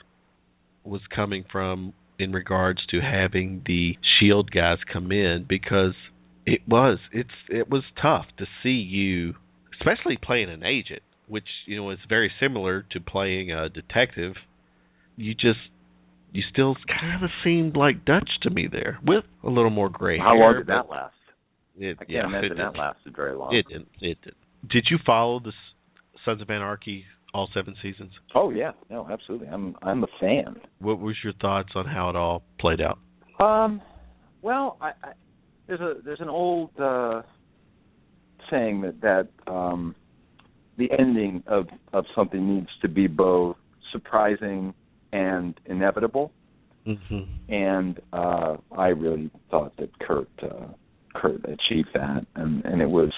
was coming from in regards to having the SHIELD guys come in, because it was tough to see you, especially playing an agent, which is very similar to playing a detective. You still kind of seemed like Dutch to me there, with a little more gray hair. How long did that last? I can't imagine that lasted very long. It didn't. Did you follow the Sons of Anarchy all 7 seasons? Oh yeah, no, absolutely. I'm a fan. What was your thoughts on how it all played out? Well, there's an old saying that the ending of something needs to be both surprising and inevitable. Mm-hmm. And I really thought that Kurt achieved that, and it was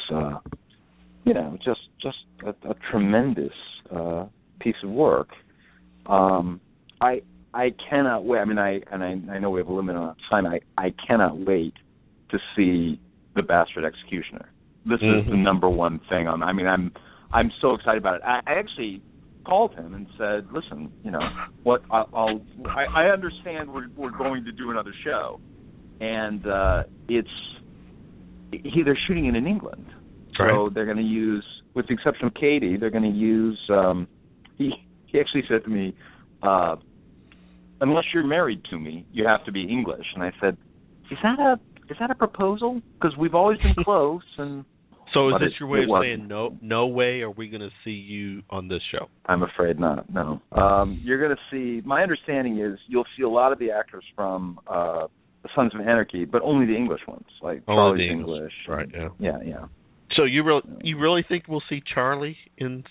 just a tremendous piece of work. I cannot wait. I mean, I know we have a limit on time. I cannot wait to see The Bastard Executioner. This is the number one thing on. I mean, I'm so excited about it. I actually called him and said, "Listen, what? I understand we're going to do another show, and they're shooting it in England, so they're going to use, with the exception of Katie, they're going to use." He actually said to me, "Unless you're married to me, you have to be English." And I said, "Is that a proposal? Because we've always been close." And so is this your way of saying no way are we going to see you on this show? I'm afraid not, no. You're going to see, my understanding is you'll see a lot of the actors from the Sons of Anarchy, but only the English ones, like Charlie's English. Right, yeah. Yeah. So you really think we'll see Charlie in?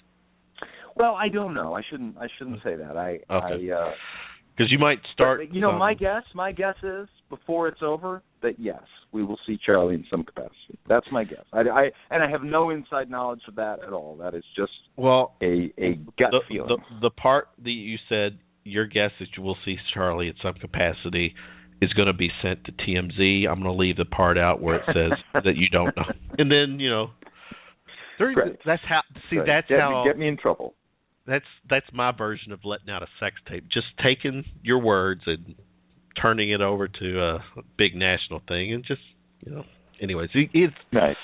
Well, I don't know. I shouldn't say that. Because you might start. But, my guess is before it's over that yes, we will see Charlie in some capacity. That's my guess. I have no inside knowledge of that at all. That is just a gut feeling. The part that you said your guess that you will see Charlie in some capacity is going to be sent to TMZ. I'm going to leave the part out where it says that you don't know. And then, that's how. See, that's how. Get me in trouble. That's my version of letting out a sex tape. Just taking your words and turning it over to a big national thing, and just Anyways, it's nice.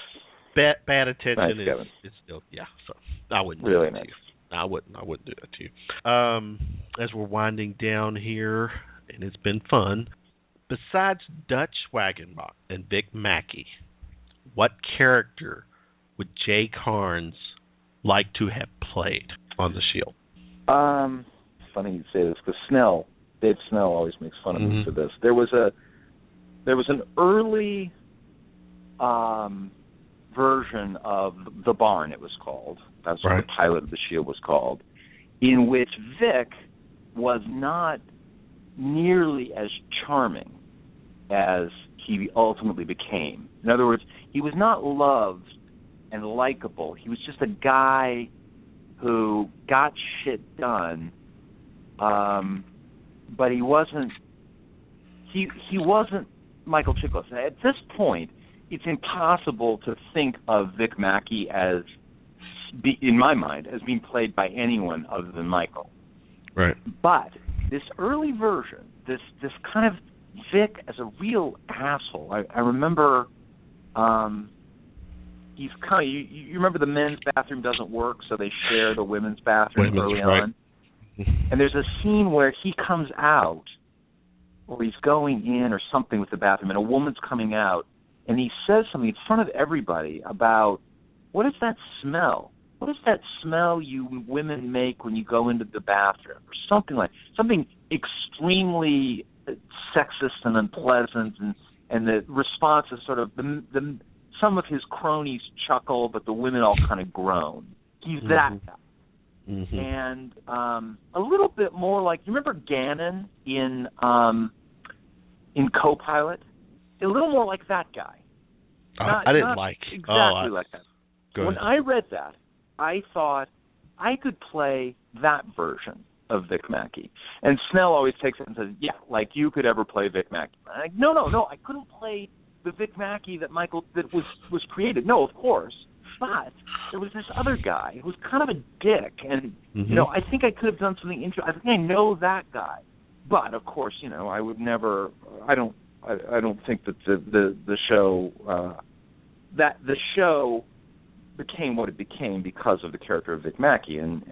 Bad attention nice, is still So I wouldn't really do that nice. to you. I wouldn't do that to you. As we're winding down here, and it's been fun. Besides Dutch Wagenbach and Vic Mackey, what character would Jay Karnes like to have played on the Shield? Funny you say this, because Dave Snell always makes fun of me for this. There was an early version of The Barn, it was called. That's what the pilot of the Shield was called, in which Vic was not nearly as charming as he ultimately became. In other words, he was not loved and likable. He was just a guy who got shit done, but he wasn't Michael Chiklis. At this point, it's impossible to think of Vic Mackey in my mind, as being played by anyone other than Michael. Right. But this early version, this kind of Vic as a real asshole. I remember he's kind of you remember the men's bathroom doesn't work, so they share the women's bathroom early on. And there's a scene where he comes out, or he's going in or something with the bathroom, and a woman's coming out, and he says something in front of everybody about, what is that smell? What is that smell you women make when you go into the bathroom? Or something extremely sexist and unpleasant, and the response is sort of some of his cronies chuckle, but the women all kind of groan. He's that guy. And a little bit more like, you remember Gannon in Co-Pilot? A little more like that guy. I didn't like exactly like that. When I read that, I thought I could play that version of Vic Mackey. And Snell always takes it and says, yeah, like you could ever play Vic Mackey. I'm like, no, I couldn't play the Vic Mackey that was created. No, of course. But there was this other guy who was kind of a dick, and I think I could have done something interesting. I think I know that guy, but of course, I would never. I don't think that the show the show became what it became because of the character of Vic Mackey, and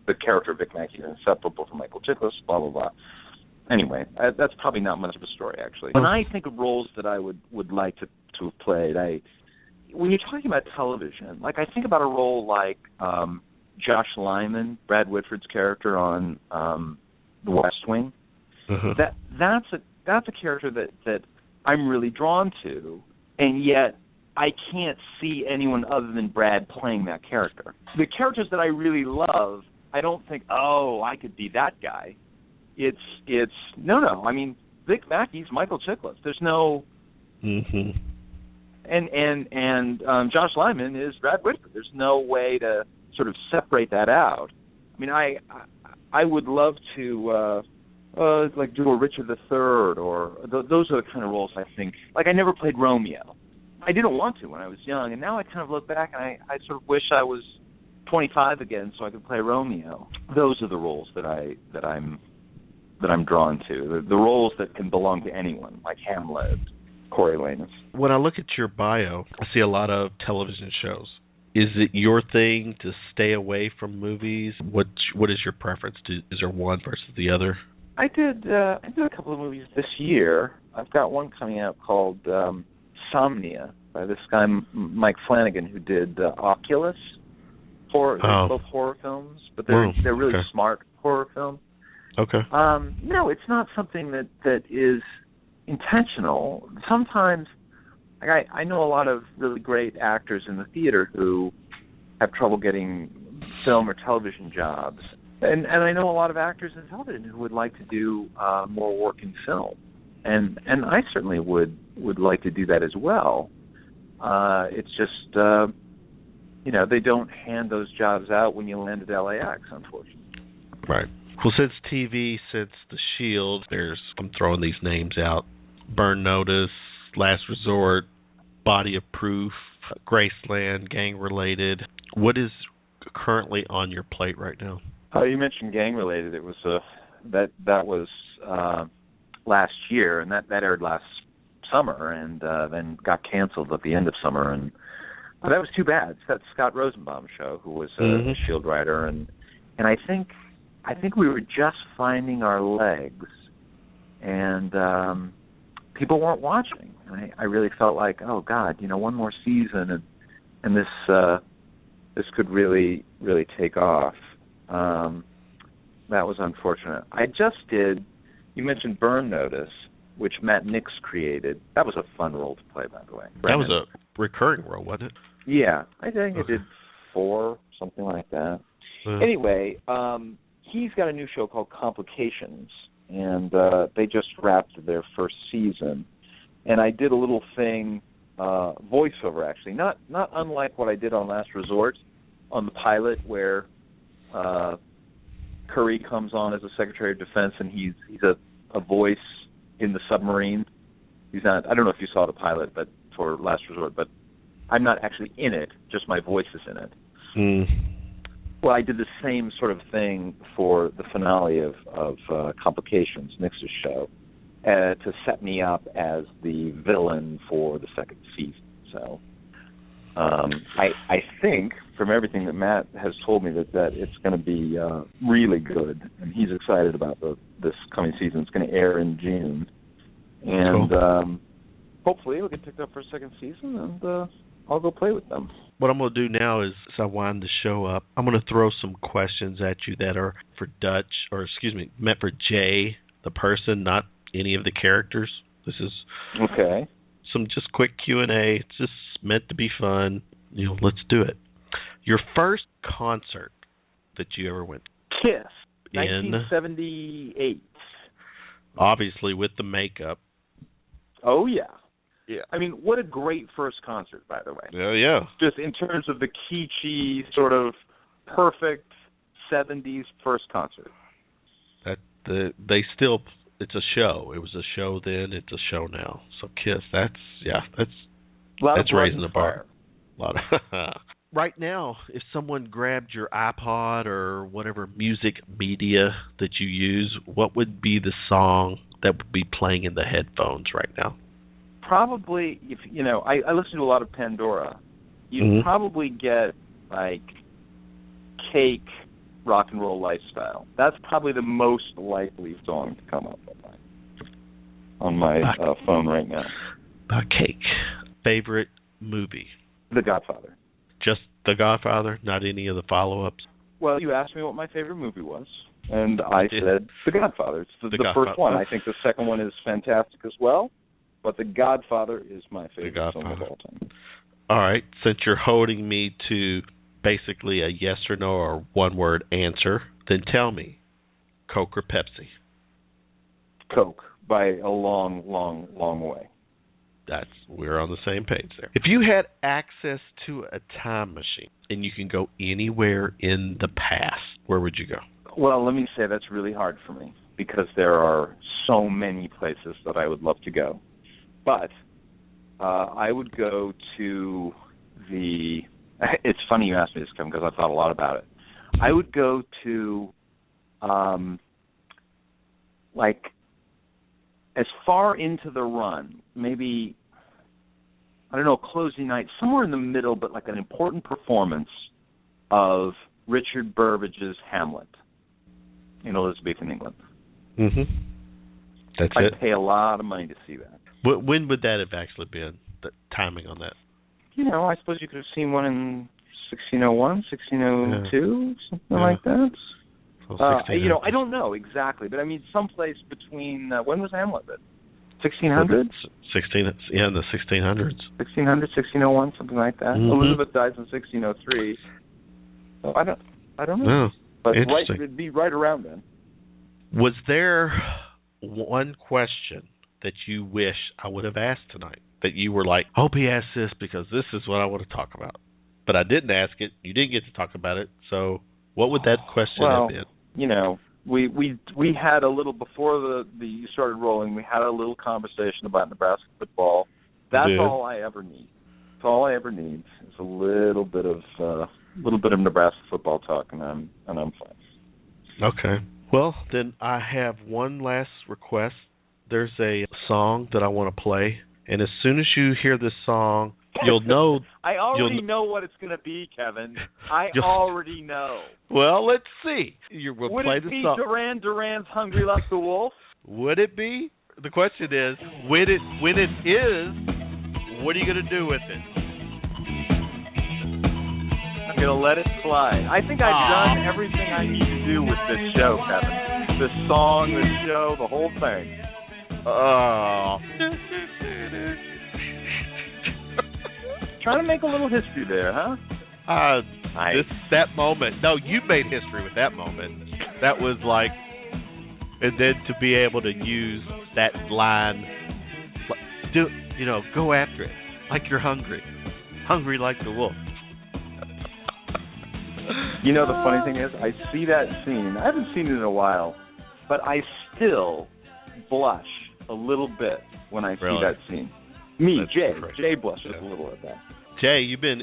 the character of Vic Mackey is inseparable from Michael Chiklis. Blah blah blah. Anyway, that's probably not much of a story actually. When I think of roles that I would like to have played, when you're talking about television, like I think about a role like Josh Lyman, Brad Whitford's character on The West Wing. That's a character that I'm really drawn to, and yet I can't see anyone other than Brad playing that character. The characters that I really love, I don't think, I could be that guy. It's no. I mean, Vic Mackey's Michael Chiklis. There's no. And Josh Lyman is Brad Whitford. There's no way to sort of separate that out. I mean, I would love to like do a Richard III, or those are the kind of roles I think. Like I never played Romeo. I didn't want to when I was young, and now I kind of look back and I sort of wish I was 25 again so I could play Romeo. Those are the roles that I'm drawn to. The roles that can belong to anyone, like Hamlet. Corey Lanus. When I look at your bio, I see a lot of television shows. Is it your thing to stay away from movies? What is your preference? Is there one versus the other? I did a couple of movies this year. I've got one coming out called Somnia by this guy Mike Flanagan, who did Oculus. Both horror films, but they're really smart horror films. Okay. No, it's not something that is intentional. Sometimes, like I know a lot of really great actors in the theater who have trouble getting film or television jobs, and I know a lot of actors in television who would like to do more work in film, and I certainly would like to do that as well. It's just they don't hand those jobs out when you land at LAX, unfortunately. Right. Well, since TV, since The Shield, I'm throwing these names out: Burn Notice, Last Resort, Body of Proof, Graceland, Gang Related. What is currently on your plate right now? You mentioned Gang Related. It was that was last year, and that aired last summer, and then got canceled at the end of summer, and that was too bad. It's that Scott Rosenbaum show, who was a Shield writer, and I think we were just finding our legs, and people weren't watching. I really felt like, oh God, one more season, and this could really take off. That was unfortunate. I just did. You mentioned Burn Notice, which Matt Nix created. That was a fun role to play, by the way. That was a recurring role, wasn't it? Yeah, I think I did 4, something like that. Anyway, he's got a new show called Complications, and they just wrapped their first season. And I did a little thing, voiceover actually, not unlike what I did on Last Resort, on the pilot, where Curry comes on as a Secretary of Defense, and he's a voice in the submarine. He's not. I don't know if you saw the pilot, but for Last Resort, but I'm not actually in it. Just my voice is in it. Well, I did the same sort of thing for the finale of Complications, Nix's show, to set me up as the villain for the second season. So I think, from everything that Matt has told me, that it's going to be really good, and he's excited about this coming season. It's going to air in June, and cool. Hopefully it'll get picked up for a second season, and I'll go play with them. What I'm going to do now is, as I wind the show up, I'm going to throw some questions at you that are for meant for Jay, the person, not any of the characters. This is some just quick Q&A. It's just meant to be fun. Let's do it. Your first concert that you ever went to? Kiss, 1978. Obviously with the makeup. Oh, yeah. Yeah. I mean, what a great first concert, by the way. Yeah. Just in terms of the kitschy, sort of perfect 70s first concert. It's a show. It was a show then, it's a show now. So Kiss, that's raising the bar. Right now, if someone grabbed your iPod or whatever music media that you use, what would be the song that would be playing in the headphones right now? Probably, if I listen to a lot of Pandora. You'd probably get like Cake, Rock and Roll Lifestyle. That's probably the most likely song to come up on my phone right now. Cake. Favorite movie? The Godfather. Just The Godfather, not any of the follow-ups? Well, you asked me what my favorite movie was, and I said The Godfather. It's the first one. I think the second one is fantastic as well, but The Godfather is my favorite film of all time. All right. Since you're holding me to basically a yes or no or one-word answer, then tell me, Coke or Pepsi? Coke, by a long, long, long way. We're on the same page there. If you had access to a time machine and you can go anywhere in the past, where would you go? Well, let me say that's really hard for me because there are so many places that I would love to go. But I would go to the... It's funny you asked me this, Kevin, because I've thought a lot about it. I would go to, as far into the run, maybe, I don't know, closing night, somewhere in the middle, but like an important performance of Richard Burbage's Hamlet in Elizabethan England. That's it. I'd pay a lot of money to see that. When would that have actually been, the timing on that? I suppose you could have seen one in 1601, 1602, something like that. I don't know exactly, but I mean, someplace between, when was Hamlet written? 1600s? In the 1600s. 1600, 1601, something like that. Elizabeth dies in 1603. So I don't know. Oh, but it'd be right around then. Was there one question that you wish I would have asked tonight? That you were like, hope he asks this because this is what I want to talk about. But I didn't ask it. You didn't get to talk about it. So what would that question have been? we had a little before you started rolling. We had a little conversation about Nebraska football. That's all I ever need. That's all I ever need is a little bit of Nebraska football talk, and I'm fine. Okay. Well, then I have one last request. There's a song that I want to play, and as soon as you hear this song, you'll know. I already know what it's going to be, Kevin. I already know. Well, let's see. We'll Would play it the be song. Duran Duran's "Hungry Like the Wolf"? Would it be? The question is, when it is, what are you going to do with it? I'm going to let it slide. I think I've done everything I need to do with this show, Kevin. This song, this show, the whole thing. Trying to make a little history there, huh? That moment. No, you made history with that moment. That was like, and then to be able to use that line, go after it like you're hungry like the wolf. The funny thing is, I see that scene. I haven't seen it in a while, but I still blush a little bit when I see that scene. Jay blushes a little at that. Jay, you've been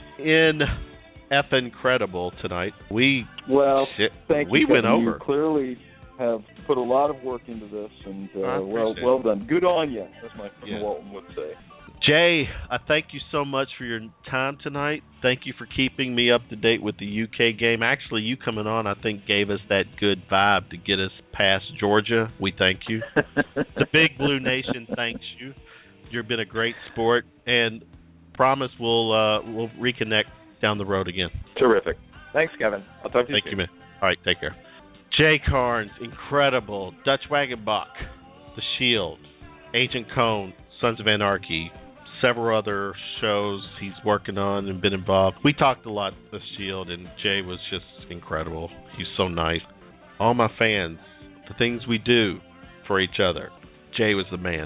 incredible tonight. Thank you. We went over. You clearly have put a lot of work into this, and well done. Good on you, as my friend Walton would say. Jay, I thank you so much for your time tonight. Thank you for keeping me up to date with the UK game. Actually, you coming on, I think, gave us that good vibe to get us past Georgia. We thank you. The Big Blue Nation thanks you. You've been a great sport, and promise we'll reconnect down the road again. Terrific. Thanks, Kevin. I'll talk to you soon. Thank you, man. All right, take care. Jay Karnes, incredible. Dutch Wagenbach, The Shield, Agent Josh, Sons of Anarchy, several other shows he's working on and been involved. We talked a lot with The Shield, and Jay was just incredible. He's so nice. All my fans, the things we do for each other, Jay was the man.